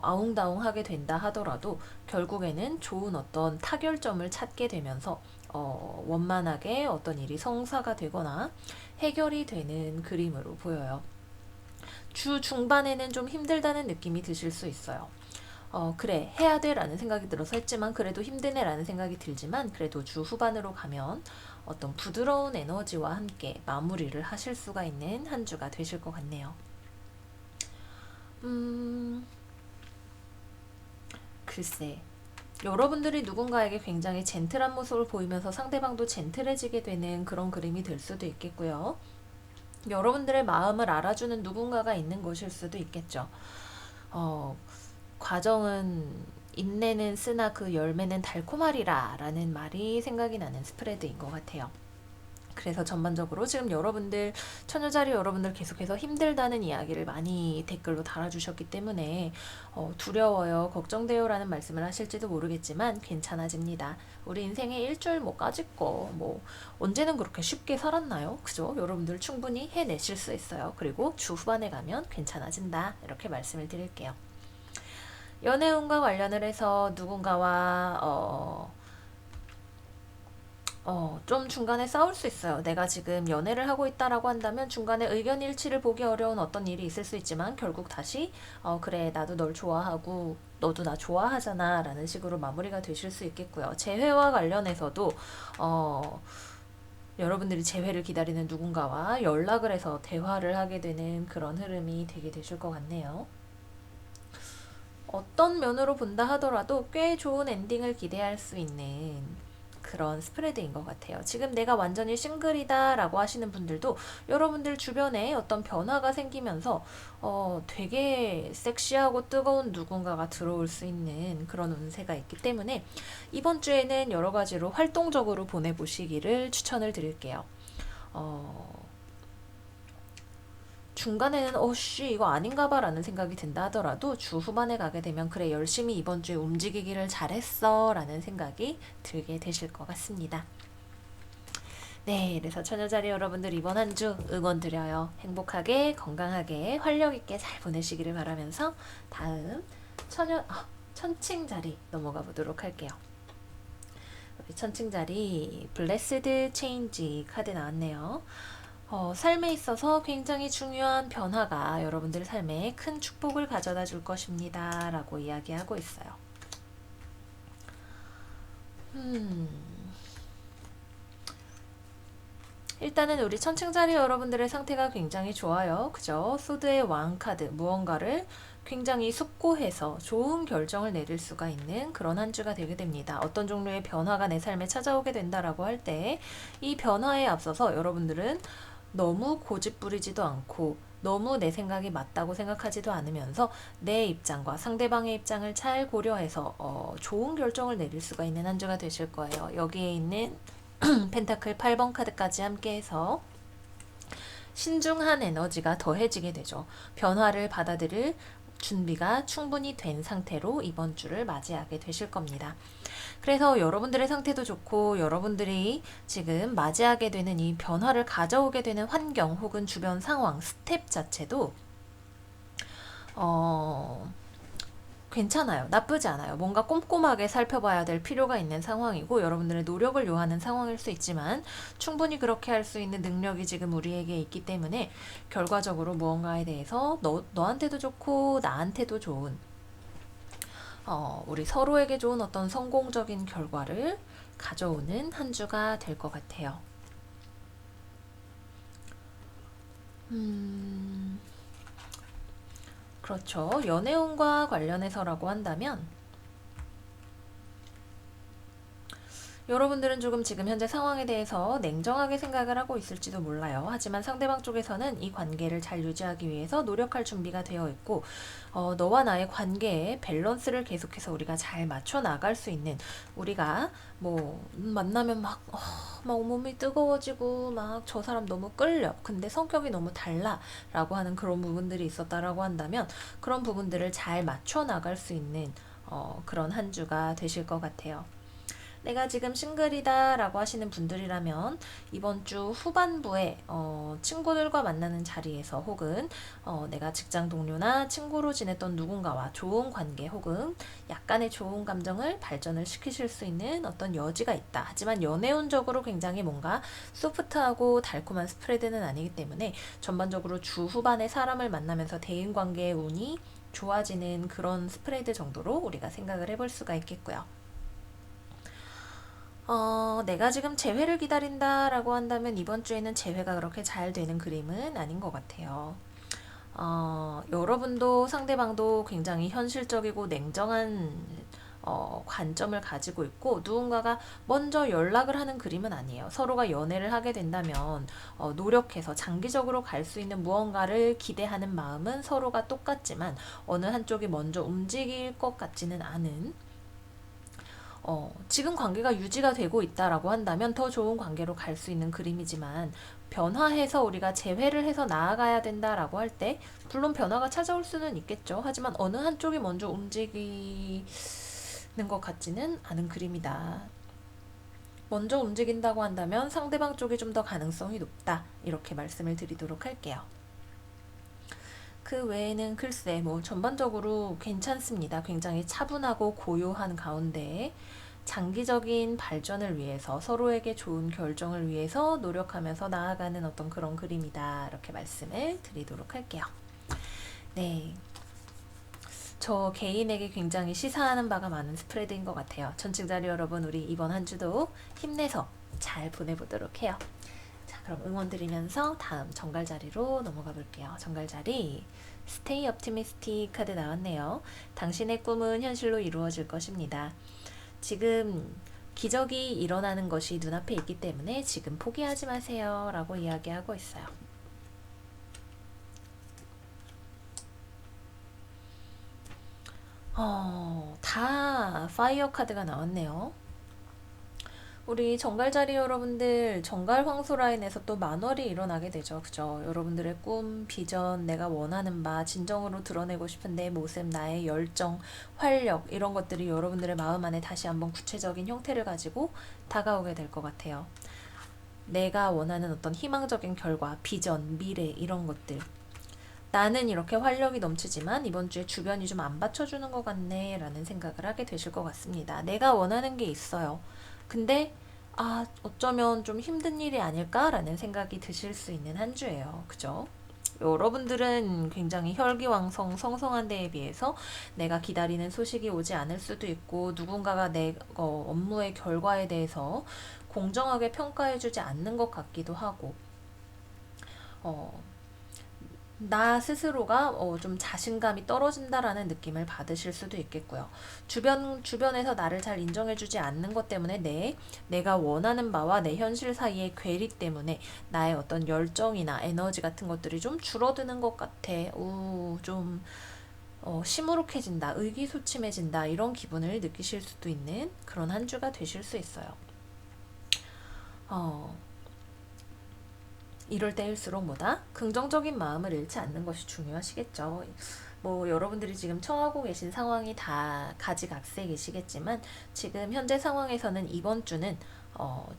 아웅다웅하게 된다 하더라도 결국에는 좋은 어떤 타결점을 찾게 되면서 원만하게 어떤 일이 성사가 되거나 해결이 되는 그림으로 보여요. 주 중반에는 좀 힘들다는 느낌이 드실 수 있어요. 그래, 해야 돼 라는 생각이 들어서 했지만, 그래도 힘드네 라는 생각이 들지만, 그래도 주 후반으로 가면 어떤 부드러운 에너지와 함께 마무리를 하실 수가 있는 한 주가 되실 것 같네요. 음, 글쎄. 여러분들이 누군가에게 굉장히 젠틀한 모습을 보이면서 상대방도 젠틀해지게 되는 그런 그림이 될 수도 있겠고요. 여러분들의 마음을 알아주는 누군가가 있는 것일 수도 있겠죠. 어, 과정은 인내는 쓰나 그 열매는 달콤하리라 라는 말이 생각이 나는 스프레드인 것 같아요. 그래서 전반적으로 지금 여러분들 처녀자리 여러분들 계속해서 힘들다는 이야기를 많이 댓글로 달아주셨기 때문에 두려워요, 걱정돼요 라는 말씀을 하실지도 모르겠지만 괜찮아집니다. 우리 인생에 일주일 뭐 까짓거 뭐 언제는 그렇게 쉽게 살았나요? 그죠? 여러분들 충분히 해내실 수 있어요. 그리고 주 후반에 가면 괜찮아진다 이렇게 말씀을 드릴게요. 연애운과 관련을 해서 누군가와 좀 중간에 싸울 수 있어요. 내가 지금 연애를 하고 있다라고 한다면 중간에 의견 일치를 보기 어려운 어떤 일이 있을 수 있지만 결국 다시 그래 나도 널 좋아하고 너도 나 좋아하잖아 라는 식으로 마무리가 되실 수 있겠고요. 재회와 관련해서도 어, 여러분들이 재회를 기다리는 누군가와 연락을 해서 대화를 하게 되는 그런 흐름이 되게 되실 것 같네요. 어떤 면으로 본다 하더라도 꽤 좋은 엔딩을 기대할 수 있는 그런 스프레드인 것 같아요. 지금 내가 완전히 싱글이다 라고 하시는 분들도 여러분들 주변에 어떤 변화가 생기면서 되게 섹시하고 뜨거운 누군가가 들어올 수 있는 그런 운세가 있기 때문에 이번 주에는 여러 가지로 활동적으로 보내보시기를 추천을 드릴게요. 어, 중간에는 어씨 이거 아닌가 봐라는 생각이 든다 하더라도 주 후반에 가게 되면 그래 열심히 이번 주에 움직이기를 잘했어 라는 생각이 들게 되실 것 같습니다. 네, 그래서 처녀자리 여러분들 이번 한 주 응원 드려요. 행복하게 건강하게 활력 있게 잘 보내시기를 바라면서 다음 천칭자리 넘어가 보도록 할게요. 우리 천칭자리 블레스드 체인지 카드 나왔네요. 삶에 있어서 굉장히 중요한 변화가 여러분들 삶에 큰 축복을 가져다 줄 것입니다. 라고 이야기하고 있어요. 일단은 우리 천칭자리 여러분들의 상태가 굉장히 좋아요. 그죠? 소드의 왕 카드, 무언가를 굉장히 숙고해서 좋은 결정을 내릴 수가 있는 그런 한 주가 되게 됩니다. 어떤 종류의 변화가 내 삶에 찾아오게 된다라고 할 때 이 변화에 앞서서 여러분들은 너무 고집 부리지도 않고 너무 내 생각이 맞다고 생각하지도 않으면서 내 입장과 상대방의 입장을 잘 고려해서 좋은 결정을 내릴 수가 있는 한 주가 되실 거예요. 여기에 있는 펜타클 8번 카드까지 함께해서 신중한 에너지가 더해지게 되죠. 변화를 받아들일 준비가 충분히 된 상태로 이번 주를 맞이하게 되실 겁니다. 그래서 여러분들의 상태도 좋고 여러분들이 지금 맞이하게 되는 이 변화를 가져오게 되는 환경 혹은 주변 상황, 스텝 자체도 괜찮아요. 나쁘지 않아요. 뭔가 꼼꼼하게 살펴봐야 될 필요가 있는 상황이고 여러분들의 노력을 요하는 상황일 수 있지만 충분히 그렇게 할 수 있는 능력이 지금 우리에게 있기 때문에 결과적으로 무언가에 대해서 너한테도 좋고 나한테도 좋은 우리 서로에게 좋은 어떤 성공적인 결과를 가져오는 한 주가 될 것 같아요. 그렇죠. 연애운과 관련해서라고 한다면 여러분들은 조금 지금 현재 상황에 대해서 냉정하게 생각을 하고 있을지도 몰라요. 하지만 상대방 쪽에서는 이 관계를 잘 유지하기 위해서 노력할 준비가 되어 있고 너와 나의 관계에 밸런스를 계속해서 우리가 잘 맞춰 나갈 수 있는 우리가 뭐 만나면 막 몸이 뜨거워지고 막 저 사람 너무 끌려. 근데 성격이 너무 달라. 라고 하는 그런 부분들이 있었다라고 한다면 그런 부분들을 잘 맞춰 나갈 수 있는 그런 한 주가 되실 것 같아요. 내가 지금 싱글이다 라고 하시는 분들이라면 이번 주 후반부에 친구들과 만나는 자리에서 혹은 내가 직장 동료나 친구로 지냈던 누군가와 좋은 관계 혹은 약간의 좋은 감정을 발전을 시키실 수 있는 어떤 여지가 있다. 하지만 연애운적으로 굉장히 뭔가 소프트하고 달콤한 스프레드는 아니기 때문에 전반적으로 주 후반에 사람을 만나면서 대인관계의 운이 좋아지는 그런 스프레드 정도로 우리가 생각을 해볼 수가 있겠고요. 내가 지금 재회를 기다린다라고 한다면 이번 주에는 재회가 그렇게 잘 되는 그림은 아닌 것 같아요. 여러분도 상대방도 굉장히 현실적이고 냉정한 관점을 가지고 있고 누군가가 먼저 연락을 하는 그림은 아니에요. 서로가 연애를 하게 된다면 노력해서 장기적으로 갈 수 있는 무언가를 기대하는 마음은 서로가 똑같지만 어느 한쪽이 먼저 움직일 것 같지는 않은 지금 관계가 유지가 되고 있다라고 한다면 더 좋은 관계로 갈 수 있는 그림이지만 변화해서 우리가 재회를 해서 나아가야 된다라고 할 때 물론 변화가 찾아올 수는 있겠죠. 하지만 어느 한쪽이 먼저 움직이는 것 같지는 않은 그림이다. 먼저 움직인다고 한다면 상대방 쪽이 좀 더 가능성이 높다. 이렇게 말씀을 드리도록 할게요. 그 외에는 글쎄 뭐 전반적으로 괜찮습니다. 굉장히 차분하고 고요한 가운데 장기적인 발전을 위해서 서로에게 좋은 결정을 위해서 노력하면서 나아가는 어떤 그런 그림이다. 이렇게 말씀을 드리도록 할게요. 네. 저 개인에게 굉장히 시사하는 바가 많은 스프레드인 것 같아요. 전칭자리 여러분, 우리 이번 한 주도 힘내서 잘 보내보도록 해요. 자, 그럼 응원 드리면서 다음 정갈자리로 넘어가 볼게요. 정갈자리 Stay Optimistic 카드 나왔네요. 당신의 꿈은 현실로 이루어질 것입니다. 지금 기적이 일어나는 것이 눈앞에 있기 때문에 지금 포기하지 마세요 라고 이야기하고 있어요. 다 파이어 카드가 나왔네요. 우리 정갈자리 여러분들, 정갈 황소라인에서 또 만월이 일어나게 되죠. 그죠? 여러분들의 꿈, 비전, 내가 원하는 바, 진정으로 드러내고 싶은 내 모습, 나의 열정, 활력, 이런 것들이 여러분들의 마음 안에 다시 한번 구체적인 형태를 가지고 다가오게 될 것 같아요. 내가 원하는 어떤 희망적인 결과, 비전, 미래, 이런 것들. 나는 이렇게 활력이 넘치지만 이번 주에 주변이 좀 안 받쳐주는 것 같네 라는 생각을 하게 되실 것 같습니다. 내가 원하는 게 있어요. 근데 어쩌면 좀 힘든 일이 아닐까라는 생각이 드실 수 있는 한 주예요. 그죠? 여러분들은 굉장히 혈기왕성 성성한 데에 비해서 내가 기다리는 소식이 오지 않을 수도 있고 누군가가 내 업무의 결과에 대해서 공정하게 평가해주지 않는 것 같기도 하고 어, 나 스스로가 좀 자신감이 떨어진다라는 느낌을 받으실 수도 있겠고요. 주변에서 나를 잘 인정해주지 않는 것 때문에 내가 원하는 바와 내 현실 사이의 괴리 때문에 나의 어떤 열정이나 에너지 같은 것들이 좀 줄어드는 것 같아. 좀 시무룩해진다, 의기소침해진다 이런 기분을 느끼실 수도 있는 그런 한 주가 되실 수 있어요. 어, 이럴 때일수록 뭐다? 긍정적인 마음을 잃지 않는 것이 중요하시겠죠. 뭐 여러분들이 지금 처하고 계신 상황이 다 가지각색이시겠지만 지금 현재 상황에서는 이번 주는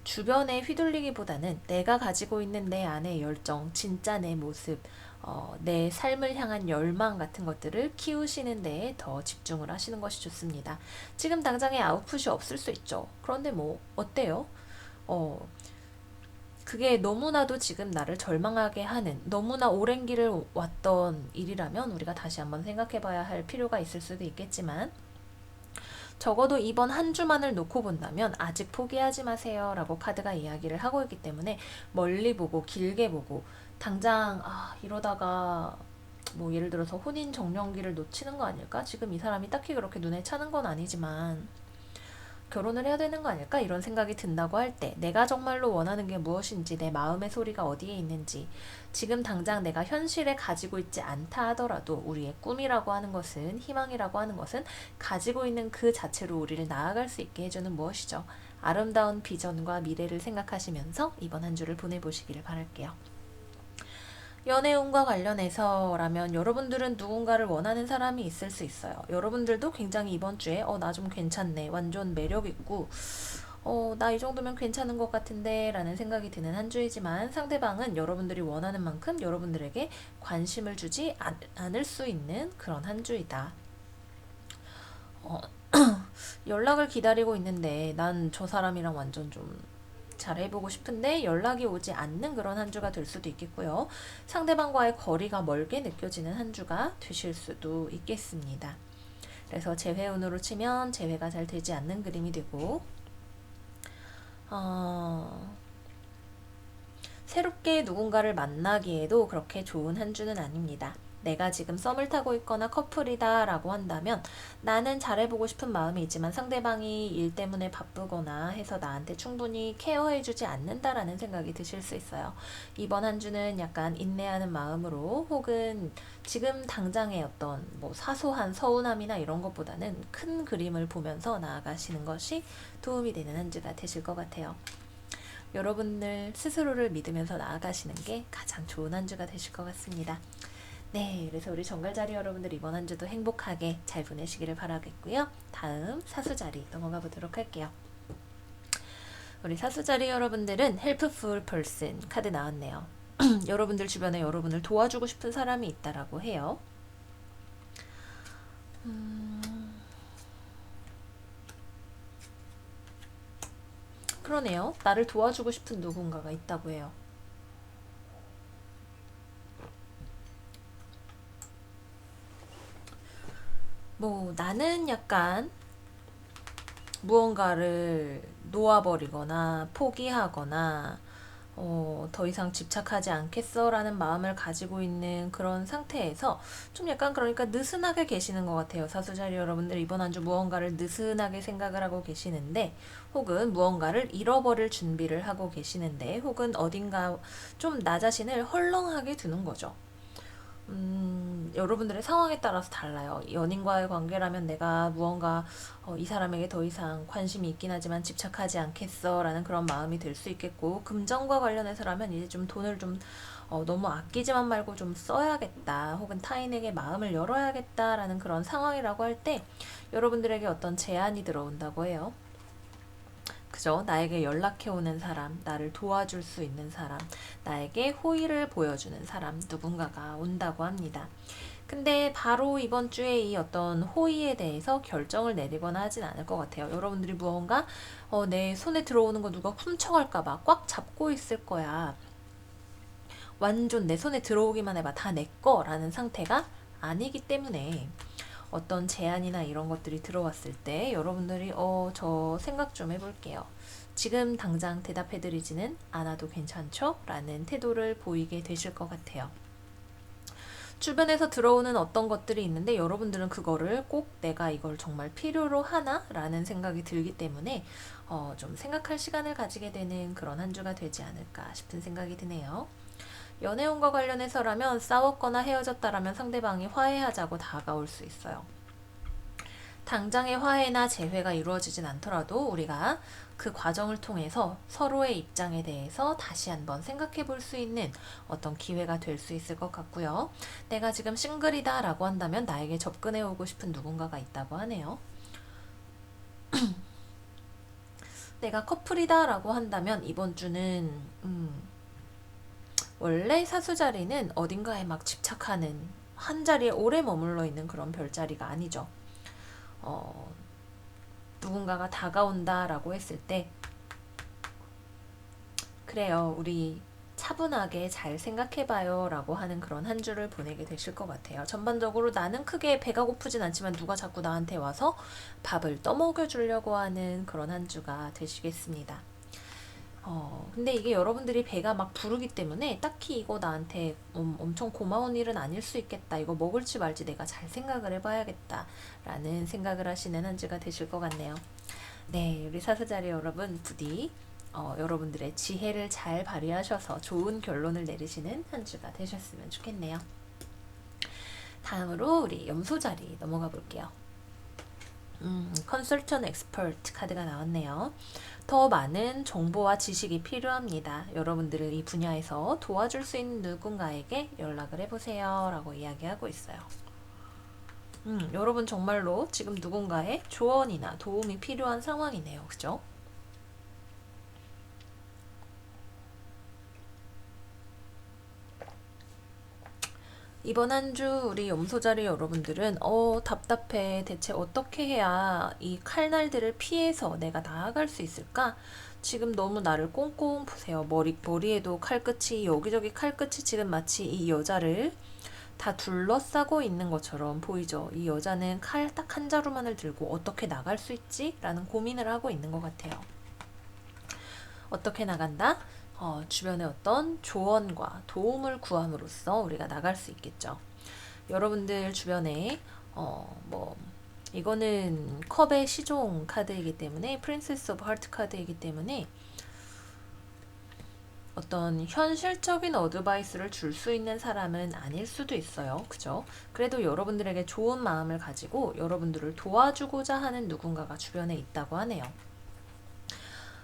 주변에 휘둘리기보다는 내가 가지고 있는 내 안의 열정, 진짜 내 모습, 내 삶을 향한 열망 같은 것들을 키우시는 데에 더 집중을 하시는 것이 좋습니다. 지금 당장의 아웃풋이 없을 수 있죠. 그런데 뭐 어때요? 어, 그게 너무나도 지금 나를 절망하게 하는 너무나 오랜 길을 왔던 일이라면 우리가 다시 한번 생각해 봐야 할 필요가 있을 수도 있겠지만 적어도 이번 한 주만을 놓고 본다면 아직 포기하지 마세요 라고 카드가 이야기를 하고 있기 때문에 멀리 보고 길게 보고 당장 이러다가 뭐 예를 들어서 혼인 정년기를 놓치는 거 아닐까? 지금 이 사람이 딱히 그렇게 눈에 차는 건 아니지만 결혼을 해야 되는 거 아닐까? 이런 생각이 든다고 할 때 내가 정말로 원하는 게 무엇인지 내 마음의 소리가 어디에 있는지 지금 당장 내가 현실에 가지고 있지 않다 하더라도 우리의 꿈이라고 하는 것은 희망이라고 하는 것은 가지고 있는 그 자체로 우리를 나아갈 수 있게 해주는 무엇이죠. 아름다운 비전과 미래를 생각하시면서 이번 한 주를 보내보시기를 바랄게요. 연애운과 관련해서라면 여러분들은 누군가를 원하는 사람이 있을 수 있어요. 여러분들도 굉장히 이번 주에 나 좀 괜찮네, 완전 매력있고 나 이 정도면 괜찮은 것 같은데 라는 생각이 드는 한 주이지만 상대방은 여러분들이 원하는 만큼 여러분들에게 관심을 주지 않을 수 있는 그런 한 주이다. 연락을 기다리고 있는데 난 저 사람이랑 완전 좀 잘해보고 싶은데 연락이 오지 않는 그런 한 주가 될 수도 있겠고요. 상대방과의 거리가 멀게 느껴지는 한 주가 되실 수도 있겠습니다. 그래서 재회운으로 치면 재회가 잘 되지 않는 그림이 되고 새롭게 누군가를 만나기에도 그렇게 좋은 한 주는 아닙니다. 내가 지금 썸을 타고 있거나 커플이다 라고 한다면 나는 잘해보고 싶은 마음이 있지만 상대방이 일 때문에 바쁘거나 해서 나한테 충분히 케어해주지 않는다라는 생각이 드실 수 있어요. 이번 한 주는 약간 인내하는 마음으로 혹은 지금 당장의 어떤 뭐 사소한 서운함이나 이런 것보다는 큰 그림을 보면서 나아가시는 것이 도움이 되는 한 주가 되실 것 같아요. 여러분들 스스로를 믿으면서 나아가시는 게 가장 좋은 한 주가 되실 것 같습니다. 네, 그래서 우리 정갈자리 여러분들 이번 한 주도 행복하게 잘 보내시기를 바라겠고요. 다음 사수자리 넘어가 보도록 할게요. 우리 사수자리 여러분들은 helpful person 카드 나왔네요. 여러분들 주변에 여러분을 도와주고 싶은 사람이 있다라고 해요. 그러네요. 나를 도와주고 싶은 누군가가 있다고 해요. 뭐 나는 약간 무언가를 놓아버리거나 포기하거나 더 이상 집착하지 않겠어 라는 마음을 가지고 있는 그런 상태에서 좀 약간 그러니까 느슨하게 계시는 것 같아요. 사수자리 여러분들 이번 한 주 무언가를 느슨하게 생각을 하고 계시는데 혹은 무언가를 잃어버릴 준비를 하고 계시는데 혹은 어딘가 좀 나 자신을 헐렁하게 두는 거죠. 여러분들의 상황에 따라서 달라요. 연인과의 관계라면 내가 무언가 이 사람에게 더 이상 관심이 있긴 하지만 집착하지 않겠어 라는 그런 마음이 들 수 있겠고, 금전과 관련해서라면 이제 좀 돈을 좀 너무 아끼지만 말고 좀 써야겠다 혹은 타인에게 마음을 열어야겠다 라는 그런 상황이라고 할 때 여러분들에게 어떤 제안이 들어온다고 해요. 그죠? 나에게 연락해오는 사람, 나를 도와줄 수 있는 사람, 나에게 호의를 보여주는 사람, 누군가가 온다고 합니다. 근데 바로 이번 주에 이 어떤 호의에 대해서 결정을 내리거나 하진 않을 것 같아요. 여러분들이 무언가 내 손에 들어오는 거 누가 훔쳐갈까봐 꽉 잡고 있을 거야. 완전 내 손에 들어오기만 해봐. 다 내 거라는 상태가 아니기 때문에 어떤 제안이나 이런 것들이 들어왔을 때 여러분들이 저 생각 좀 해볼게요. 지금 당장 대답해드리지는 않아도 괜찮죠? 라는 태도를 보이게 되실 것 같아요. 주변에서 들어오는 어떤 것들이 있는데 여러분들은 그거를 꼭 내가 이걸 정말 필요로 하나? 라는 생각이 들기 때문에 좀 생각할 시간을 가지게 되는 그런 한 주가 되지 않을까 싶은 생각이 드네요. 연애운과 관련해서라면 싸웠거나 헤어졌다라면 상대방이 화해하자고 다가올 수 있어요. 당장의 화해나 재회가 이루어지진 않더라도 우리가 그 과정을 통해서 서로의 입장에 대해서 다시 한번 생각해 볼 수 있는 어떤 기회가 될 수 있을 것 같고요. 내가 지금 싱글이다 라고 한다면 나에게 접근해 오고 싶은 누군가가 있다고 하네요. 내가 커플이다 라고 한다면 이번 주는 원래 사수자리는 어딘가에 막 집착하는 한 자리에 오래 머물러 있는 그런 별자리가 아니죠. 누군가가 다가온다라고 했을 때 그래요, 우리 차분하게 잘 생각해봐요 라고 하는 그런 한 주를 보내게 되실 것 같아요. 전반적으로 나는 크게 배가 고프진 않지만 누가 자꾸 나한테 와서 밥을 떠먹여 주려고 하는 그런 한 주가 되시겠습니다. 근데 이게 여러분들이 배가 막 부르기 때문에 딱히 이거 나한테 엄청 고마운 일은 아닐 수 있겠다. 이거 먹을지 말지 내가 잘 생각을 해봐야겠다. 라는 생각을 하시는 한 주가 되실 것 같네요. 네, 우리 사수자리 여러분 부디 여러분들의 지혜를 잘 발휘하셔서 좋은 결론을 내리시는 한 주가 되셨으면 좋겠네요. 다음으로 우리 염소자리 넘어가 볼게요. 컨설턴 엑스퍼트 카드가 나왔네요. 더 많은 정보와 지식이 필요합니다. 여러분들을 이 분야에서 도와줄 수 있는 누군가에게 연락을 해보세요 라고 이야기하고 있어요. 여러분 정말로 지금 누군가의 조언이나 도움이 필요한 상황이네요. 그죠? 이번 한 주 우리 염소자리 여러분들은 답답해. 대체 어떻게 해야 이 칼날들을 피해서 내가 나아갈 수 있을까? 지금 너무 나를 꽁꽁 보세요. 머리에도 칼끝이 여기저기 칼끝이 지금 마치 이 여자를 다 둘러싸고 있는 것처럼 보이죠. 이 여자는 칼 딱 한 자루만을 들고 어떻게 나갈 수 있지? 라는 고민을 하고 있는 것 같아요. 어떻게 나간다? 주변의 어떤 조언과 도움을 구함으로써 우리가 나갈 수 있겠죠. 여러분들 주변에 이거는 컵의 시종 카드이기 때문에 프린세스 오브 하트 카드이기 때문에 어떤 현실적인 어드바이스를 줄 수 있는 사람은 아닐 수도 있어요. 그죠? 그래도 여러분들에게 좋은 마음을 가지고 여러분들을 도와주고자 하는 누군가가 주변에 있다고 하네요.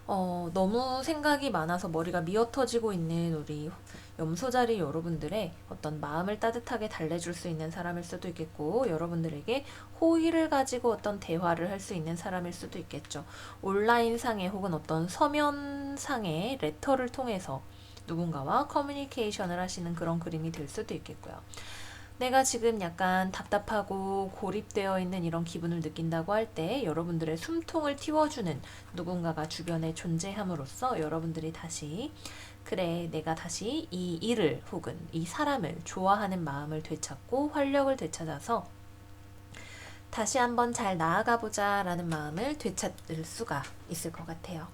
너무 생각이 많아서 머리가 미어터지고 있는 우리 염소자리 여러분들의 어떤 마음을 따뜻하게 달래줄 수 있는 사람일 수도 있겠고, 여러분들에게 호의를 가지고 어떤 대화를 할 수 있는 사람일 수도 있겠죠. 온라인상에 혹은 어떤 서면상의 레터를 통해서 누군가와 커뮤니케이션을 하시는 그런 그림이 될 수도 있겠고요. 내가 지금 약간 답답하고 고립되어 있는 이런 기분을 느낀다고 할 때 여러분들의 숨통을 틔워주는 누군가가 주변에 존재함으로써 여러분들이 다시 그래, 내가 다시 이 일을 혹은 이 사람을 좋아하는 마음을 되찾고 활력을 되찾아서 다시 한번 잘 나아가 보자 라는 마음을 되찾을 수가 있을 것 같아요.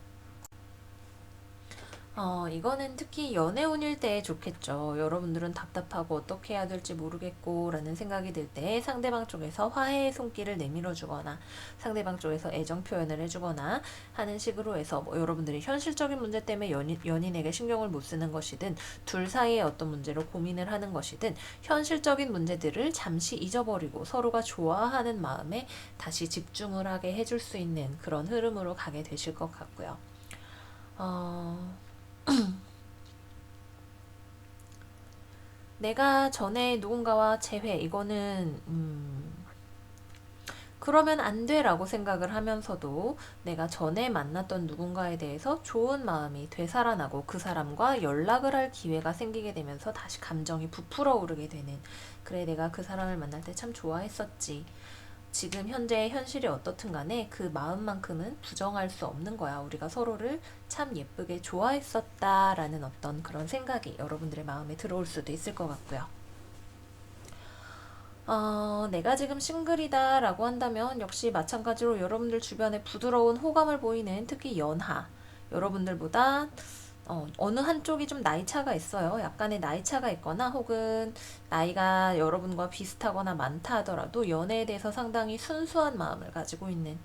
이거는 특히 연애운일 때 좋겠죠. 여러분들은 답답하고 어떻게 해야 될지 모르겠고 라는 생각이 들 때 상대방 쪽에서 화해의 손길을 내밀어 주거나 상대방 쪽에서 애정 표현을 해주거나 하는 식으로 해서 여러분들이 현실적인 문제 때문에 연인에게 신경을 못 쓰는 것이든 둘 사이의 어떤 문제로 고민을 하는 것이든 현실적인 문제들을 잠시 잊어버리고 서로가 좋아하는 마음에 다시 집중을 하게 해줄 수 있는 그런 흐름으로 가게 되실 것 같고요. 내가 전에 누군가와 재회, 이거는, 그러면 안 돼 라고 생각을 하면서도 내가 전에 만났던 누군가에 대해서 좋은 마음이 되살아나고 그 사람과 연락을 할 기회가 생기게 되면서 다시 감정이 부풀어 오르게 되는, 그래, 내가 그 사람을 만날 때 참 좋아했었지. 지금 현재의 현실이 어떻든 간에 그 마음만큼은 부정할 수 없는 거야. 우리가 서로를 참 예쁘게 좋아했었다라는 어떤 그런 생각이 여러분들의 마음에 들어올 수도 있을 것 같고요. 내가 지금 싱글이다 라고 한다면 역시 마찬가지로 여러분들 주변에 부드러운 호감을 보이는 특히 연하, 여러분들보다 어느 한쪽이 좀 나이 차가 있어요. 약간의 나이 차가 있거나 혹은 나이가 여러분과 비슷하거나 많다 하더라도 연애에 대해서 상당히 순수한 마음을 가지고 있는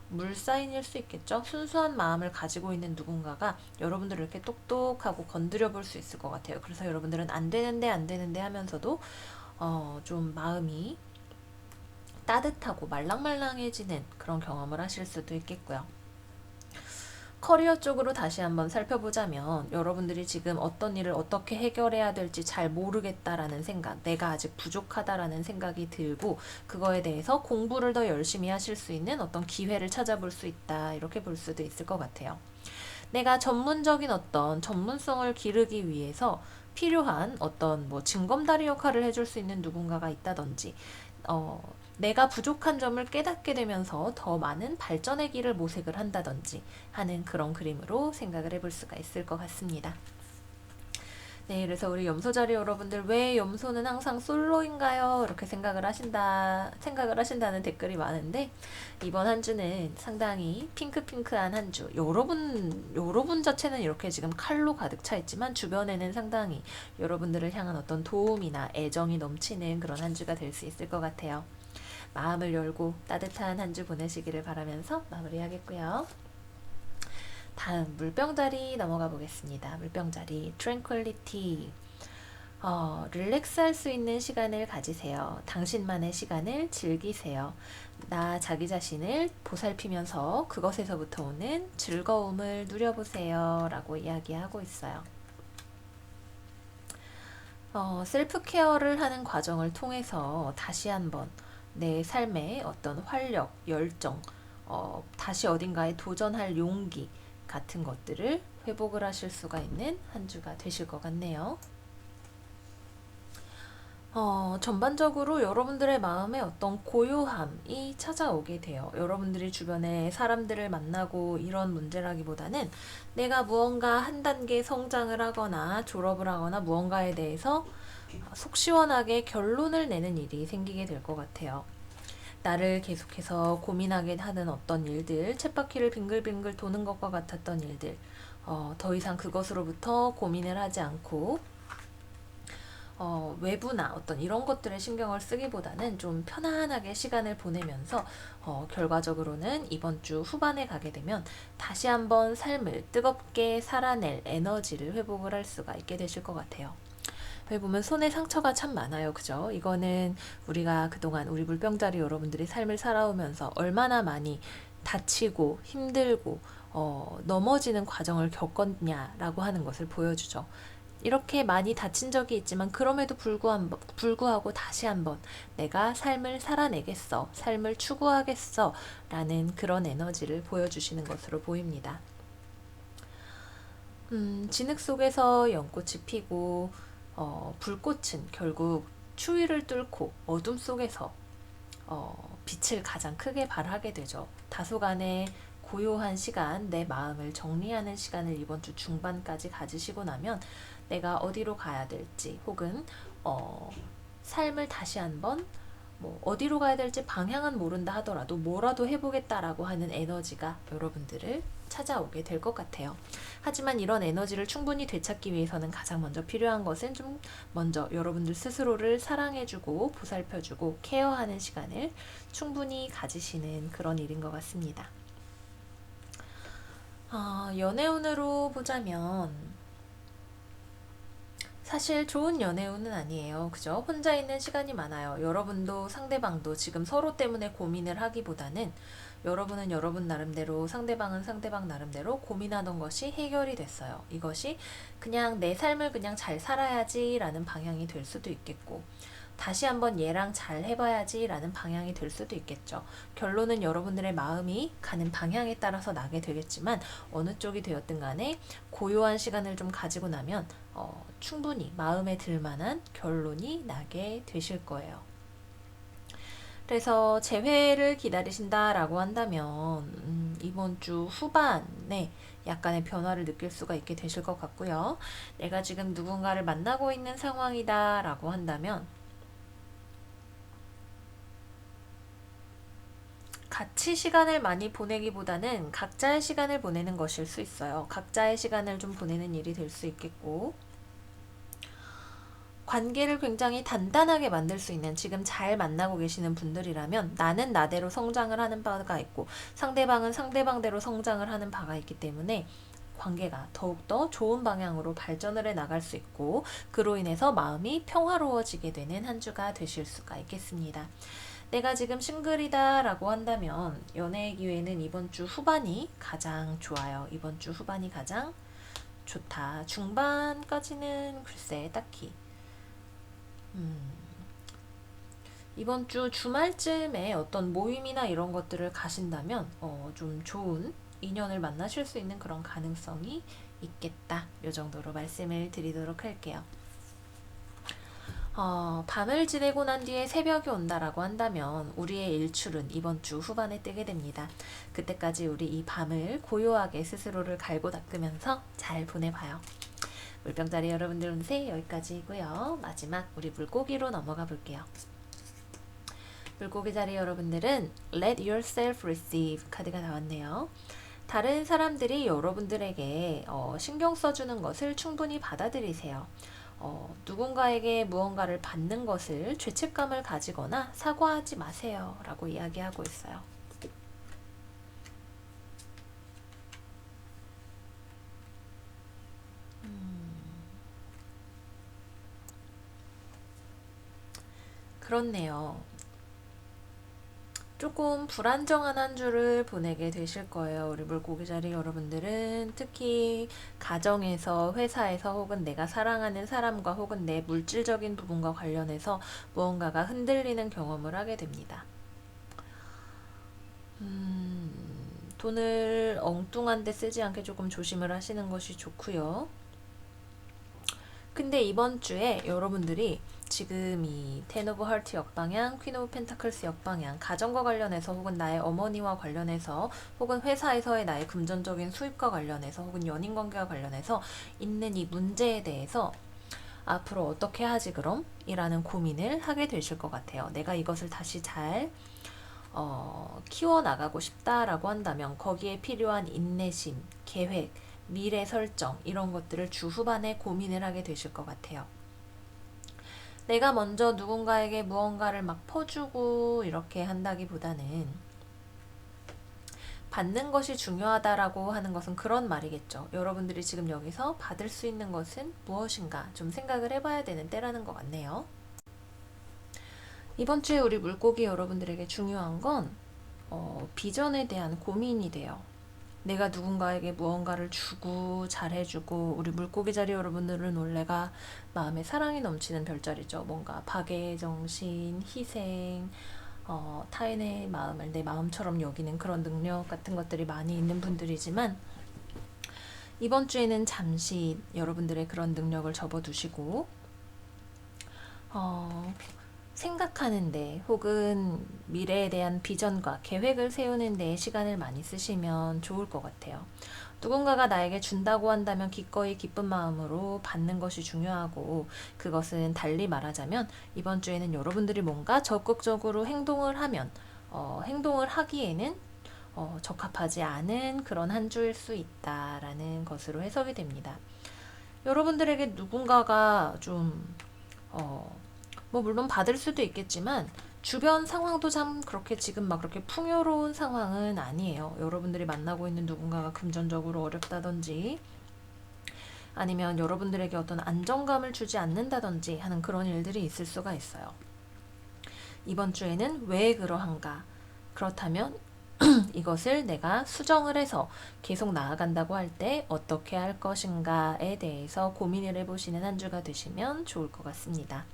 물사인일 수 있겠죠. 순수한 마음을 가지고 있는 누군가가 여러분들을 이렇게 똑똑하고 건드려 볼 수 있을 것 같아요. 그래서 여러분들은 안 되는데 안 되는데 하면서도 좀 마음이 따뜻하고 말랑말랑해지는 그런 경험을 하실 수도 있겠고요. 커리어 쪽으로 다시 한번 살펴보자면 여러분들이 지금 어떤 일을 어떻게 해결해야 될지 잘 모르겠다라는 생각, 내가 아직 부족하다라는 생각이 들고 그거에 대해서 공부를 더 열심히 하실 수 있는 어떤 기회를 찾아볼 수 있다, 이렇게 볼 수도 있을 것 같아요. 내가 전문적인 어떤 전문성을 기르기 위해서 필요한 어떤 징검다리 역할을 해줄 수 있는 누군가가 있다든지, 내가 부족한 점을 깨닫게 되면서 더 많은 발전의 길을 모색을 한다든지 하는 그런 그림으로 생각을 해볼 수가 있을 것 같습니다. 네, 그래서 우리 염소자리 여러분들, 왜 염소는 항상 솔로인가요? 이렇게 생각을 하신다는 댓글이 많은데, 이번 한 주는 상당히 핑크핑크한 한 주. 여러분 자체는 이렇게 지금 칼로 가득 차 있지만, 주변에는 상당히 여러분들을 향한 어떤 도움이나 애정이 넘치는 그런 한 주가 될 수 있을 것 같아요. 마음을 열고 따뜻한 한 주 보내시기를 바라면서 마무리하겠고요. 다음 물병자리 넘어가 보겠습니다. 물병자리 트랭퀄리티. 릴렉스 할 수 있는 시간을 가지세요. 당신만의 시간을 즐기세요. 나 자기 자신을 보살피면서 그것에서부터 오는 즐거움을 누려보세요 라고 이야기하고 있어요. 셀프 케어를 하는 과정을 통해서 다시 한번 내 삶의 어떤 활력, 열정, 다시 어딘가에 도전할 용기 같은 것들을 회복을 하실 수가 있는 한 주가 되실 것 같네요. 전반적으로 여러분들의 마음에 어떤 고요함이 찾아오게 돼요. 여러분들이 주변에 사람들을 만나고 이런 문제라기보다는 내가 무언가 한 단계 성장을 하거나 졸업을 하거나 무언가에 대해서 속 시원하게 결론을 내는 일이 생기게 될 것 같아요. 나를 계속해서 고민하게 하는 어떤 일들, 쳇바퀴를 빙글빙글 도는 것과 같았던 일들, 더 이상 그것으로부터 고민을 하지 않고 외부나 어떤 이런 것들에 신경을 쓰기보다는 좀 편안하게 시간을 보내면서 결과적으로는 이번 주 후반에 가게 되면 다시 한번 삶을 뜨겁게 살아낼 에너지를 회복을 할 수가 있게 되실 것 같아요. 왜 보면 손에 상처가 참 많아요. 그죠? 이거는 우리가 그동안 우리 물병자리 여러분들이 삶을 살아오면서 얼마나 많이 다치고 힘들고 넘어지는 과정을 겪었냐라고 하는 것을 보여주죠. 이렇게 많이 다친 적이 있지만 그럼에도 불구하고 다시 한번 내가 삶을 살아내겠어, 삶을 추구하겠어 라는 그런 에너지를 보여주시는 것으로 보입니다. 진흙 속에서 연꽃이 피고 불꽃은 결국 추위를 뚫고 어둠 속에서 빛을 가장 크게 발하게 되죠. 다소간의 고요한 시간, 내 마음을 정리하는 시간을 이번 주 중반까지 가지시고 나면 내가 어디로 가야 될지 혹은 삶을 다시 한번 뭐 어디로 가야 될지 방향은 모른다 하더라도 뭐라도 해보겠다라고 하는 에너지가 여러분들을 찾아오게 될 것 같아요. 하지만 이런 에너지를 충분히 되찾기 위해서는 가장 먼저 필요한 것은 좀 먼저 여러분들 스스로를 사랑해주고 보살펴주고 케어하는 시간을 충분히 가지시는 그런 일인 것 같습니다. 연애운으로 보자면 사실 좋은 연애운은 아니에요. 그죠? 혼자 있는 시간이 많아요. 여러분도 상대방도 지금 서로 때문에 고민을 하기보다는 여러분은 여러분 나름대로 상대방은 상대방 나름대로 고민하던 것이 해결이 됐어요. 이것이 그냥 내 삶을 그냥 잘 살아야지 라는 방향이 될 수도 있겠고 다시 한번 얘랑 잘 해봐야지 라는 방향이 될 수도 있겠죠. 결론은 여러분들의 마음이 가는 방향에 따라서 나게 되겠지만 어느 쪽이 되었든 간에 고요한 시간을 좀 가지고 나면 충분히 마음에 들만한 결론이 나게 되실 거예요. 그래서 재회를 기다리신다라고 한다면 이번 주 후반에 약간의 변화를 느낄 수가 있게 되실 것 같고요. 내가 지금 누군가를 만나고 있는 상황이다 라고 한다면 같이 시간을 많이 보내기보다는 각자의 시간을 보내는 것일 수 있어요. 각자의 시간을 좀 보내는 일이 될 수 있겠고 관계를 굉장히 단단하게 만들 수 있는 지금 잘 만나고 계시는 분들이라면 나는 나대로 성장을 하는 바가 있고 상대방은 상대방대로 성장을 하는 바가 있기 때문에 관계가 더욱더 좋은 방향으로 발전을 해 나갈 수 있고 그로 인해서 마음이 평화로워지게 되는 한 주가 되실 수가 있겠습니다. 내가 지금 싱글이다 라고 한다면 연애의 기회는 이번 주 후반이 가장 좋아요. 이번 주 후반이 가장 좋다. 중반까지는 글쎄 딱히 이번 주 주말쯤에 어떤 모임이나 이런 것들을 가신다면 좀 좋은 인연을 만나실 수 있는 그런 가능성이 있겠다. 이 정도로 말씀을 드리도록 할게요. 밤을 지내고 난 뒤에 새벽이 온다라고 한다면 우리의 일출은 이번 주 후반에 뜨게 됩니다. 그때까지 우리 이 밤을 고요하게 스스로를 갈고 닦으면서 잘 보내봐요. 물병자리 여러분들 운세 여기까지이고요. 마지막 우리 물고기로 넘어가 볼게요. 물고기 자리 여러분들은 Let yourself receive 카드가 나왔네요. 다른 사람들이 여러분들에게 신경 써주는 것을 충분히 받아들이세요. 누군가에게 무언가를 받는 것을 죄책감을 가지거나 사과하지 마세요 라고 이야기하고 있어요. 그렇네요. 조금 불안정한 한 주를 보내게 되실 거예요. 우리 물고기 자리 여러분들은 특히 가정에서, 회사에서 혹은 내가 사랑하는 사람과 혹은 내 물질적인 부분과 관련해서 무언가가 흔들리는 경험을 하게 됩니다. 돈을 엉뚱한 데 쓰지 않게 조금 조심을 하시는 것이 좋고요. 근데 이번 주에 여러분들이 지금 이 텐 오브 하트 역방향, 퀸 오브 펜타클스 역방향, 가정과 관련해서 혹은 나의 어머니와 관련해서 혹은 회사에서의 나의 금전적인 수입과 관련해서 혹은 연인관계와 관련해서 있는 이 문제에 대해서 앞으로 어떻게 하지 그럼? 이라는 고민을 하게 되실 것 같아요. 내가 이것을 다시 잘 키워나가고 싶다라고 한다면 거기에 필요한 인내심, 계획, 미래 설정 이런 것들을 주 후반에 고민을 하게 되실 것 같아요. 내가 먼저 누군가에게 무언가를 막 퍼주고 이렇게 한다기보다는 받는 것이 중요하다라고 하는 것은 그런 말이겠죠. 여러분들이 지금 여기서 받을 수 있는 것은 무엇인가 좀 생각을 해봐야 되는 때라는 것 같네요. 이번 주에 우리 물고기 여러분들에게 중요한 건 비전에 대한 고민이 돼요. 내가 누군가에게 무언가를 주고 잘해주고, 우리 물고기 자리 여러분들은 원래가 마음에 사랑이 넘치는 별자리죠. 뭔가 박애의 정신, 희생, 타인의 마음을 내 마음처럼 여기는 그런 능력 같은 것들이 많이 있는 분들이지만, 이번 주에는 잠시 여러분들의 그런 능력을 접어두시고 생각하는데, 혹은 미래에 대한 비전과 계획을 세우는 데 시간을 많이 쓰시면 좋을 것 같아요. 누군가가 나에게 준다고 한다면 기꺼이 기쁜 마음으로 받는 것이 중요하고, 그것은 달리 말하자면 이번 주에는 여러분들이 뭔가 적극적으로 행동을 하면 행동을 하기에는 적합하지 않은 그런 한 주일 수 있다라는 것으로 해석이 됩니다. 여러분들에게 누군가가 좀 뭐 물론 받을 수도 있겠지만 주변 상황도 참 그렇게 지금 막 그렇게 풍요로운 상황은 아니에요. 여러분들이 만나고 있는 누군가가 금전적으로 어렵다든지, 아니면 여러분들에게 어떤 안정감을 주지 않는다든지 하는 그런 일들이 있을 수가 있어요. 이번 주에는 왜 그러한가? 그렇다면 이것을 내가 수정을 해서 계속 나아간다고 할 때 어떻게 할 것인가에 대해서 고민을 해보시는 한 주가 되시면 좋을 것 같습니다.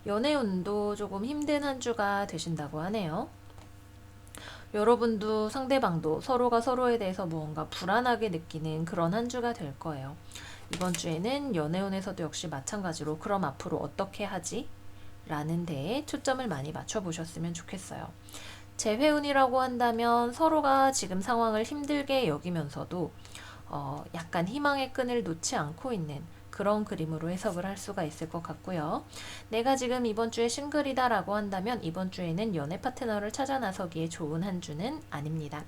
연애운도 조금 힘든 한 주가 되신다고 하네요. 여러분도 상대방도 서로가 서로에 대해서 무언가 불안하게 느끼는 그런 한 주가 될 거예요. 이번 주에는 연애운에서도 역시 마찬가지로 그럼 앞으로 어떻게 하지? 라는 데에 초점을 많이 맞춰보셨으면 좋겠어요. 재회운이라고 한다면 서로가 지금 상황을 힘들게 여기면서도 약간 희망의 끈을 놓지 않고 있는 그런 그림으로 해석을 할 수가 있을 것 같고요. 내가 지금 이번 주에 싱글이다 라고 한다면 이번 주에는 연애 파트너를 찾아 나서기에 좋은 한 주는 아닙니다.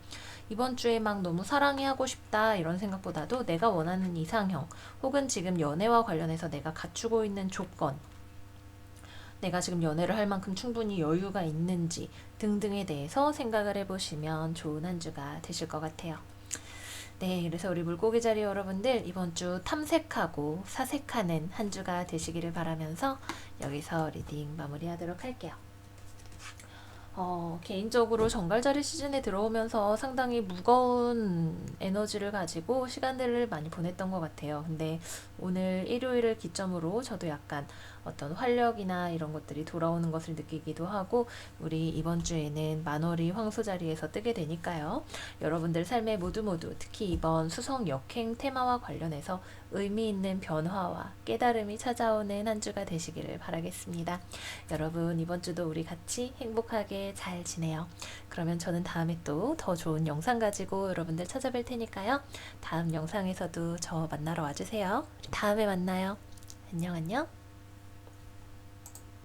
이번 주에 막 너무 사랑이 하고 싶다 이런 생각보다도 내가 원하는 이상형, 혹은 지금 연애와 관련해서 내가 갖추고 있는 조건, 내가 지금 연애를 할 만큼 충분히 여유가 있는지 등등에 대해서 생각을 해보시면 좋은 한 주가 되실 것 같아요. 네, 그래서 우리 물고기 자리 여러분들 이번 주 탐색하고 사색하는 한 주가 되시기를 바라면서 여기서 리딩 마무리하도록 할게요. 개인적으로 정갈자리 시즌에 들어오면서 상당히 무거운 에너지를 가지고 시간들을 많이 보냈던 것 같아요. 근데 오늘 일요일을 기점으로 저도 약간 어떤 활력이나 이런 것들이 돌아오는 것을 느끼기도 하고, 우리 이번 주에는 만월이 황소 자리에서 뜨게 되니까요. 여러분들 삶에 모두 특히 이번 수성 역행 테마와 관련해서 의미 있는 변화와 깨달음이 찾아오는 한 주가 되시기를 바라겠습니다. 여러분 이번 주도 우리 같이 행복하게 잘 지내요. 그러면 저는 다음에 또 더 좋은 영상 가지고 여러분들 찾아뵐 테니까요. 다음 영상에서도 저 만나러 와주세요. 다음에 만나요. 안녕 안녕.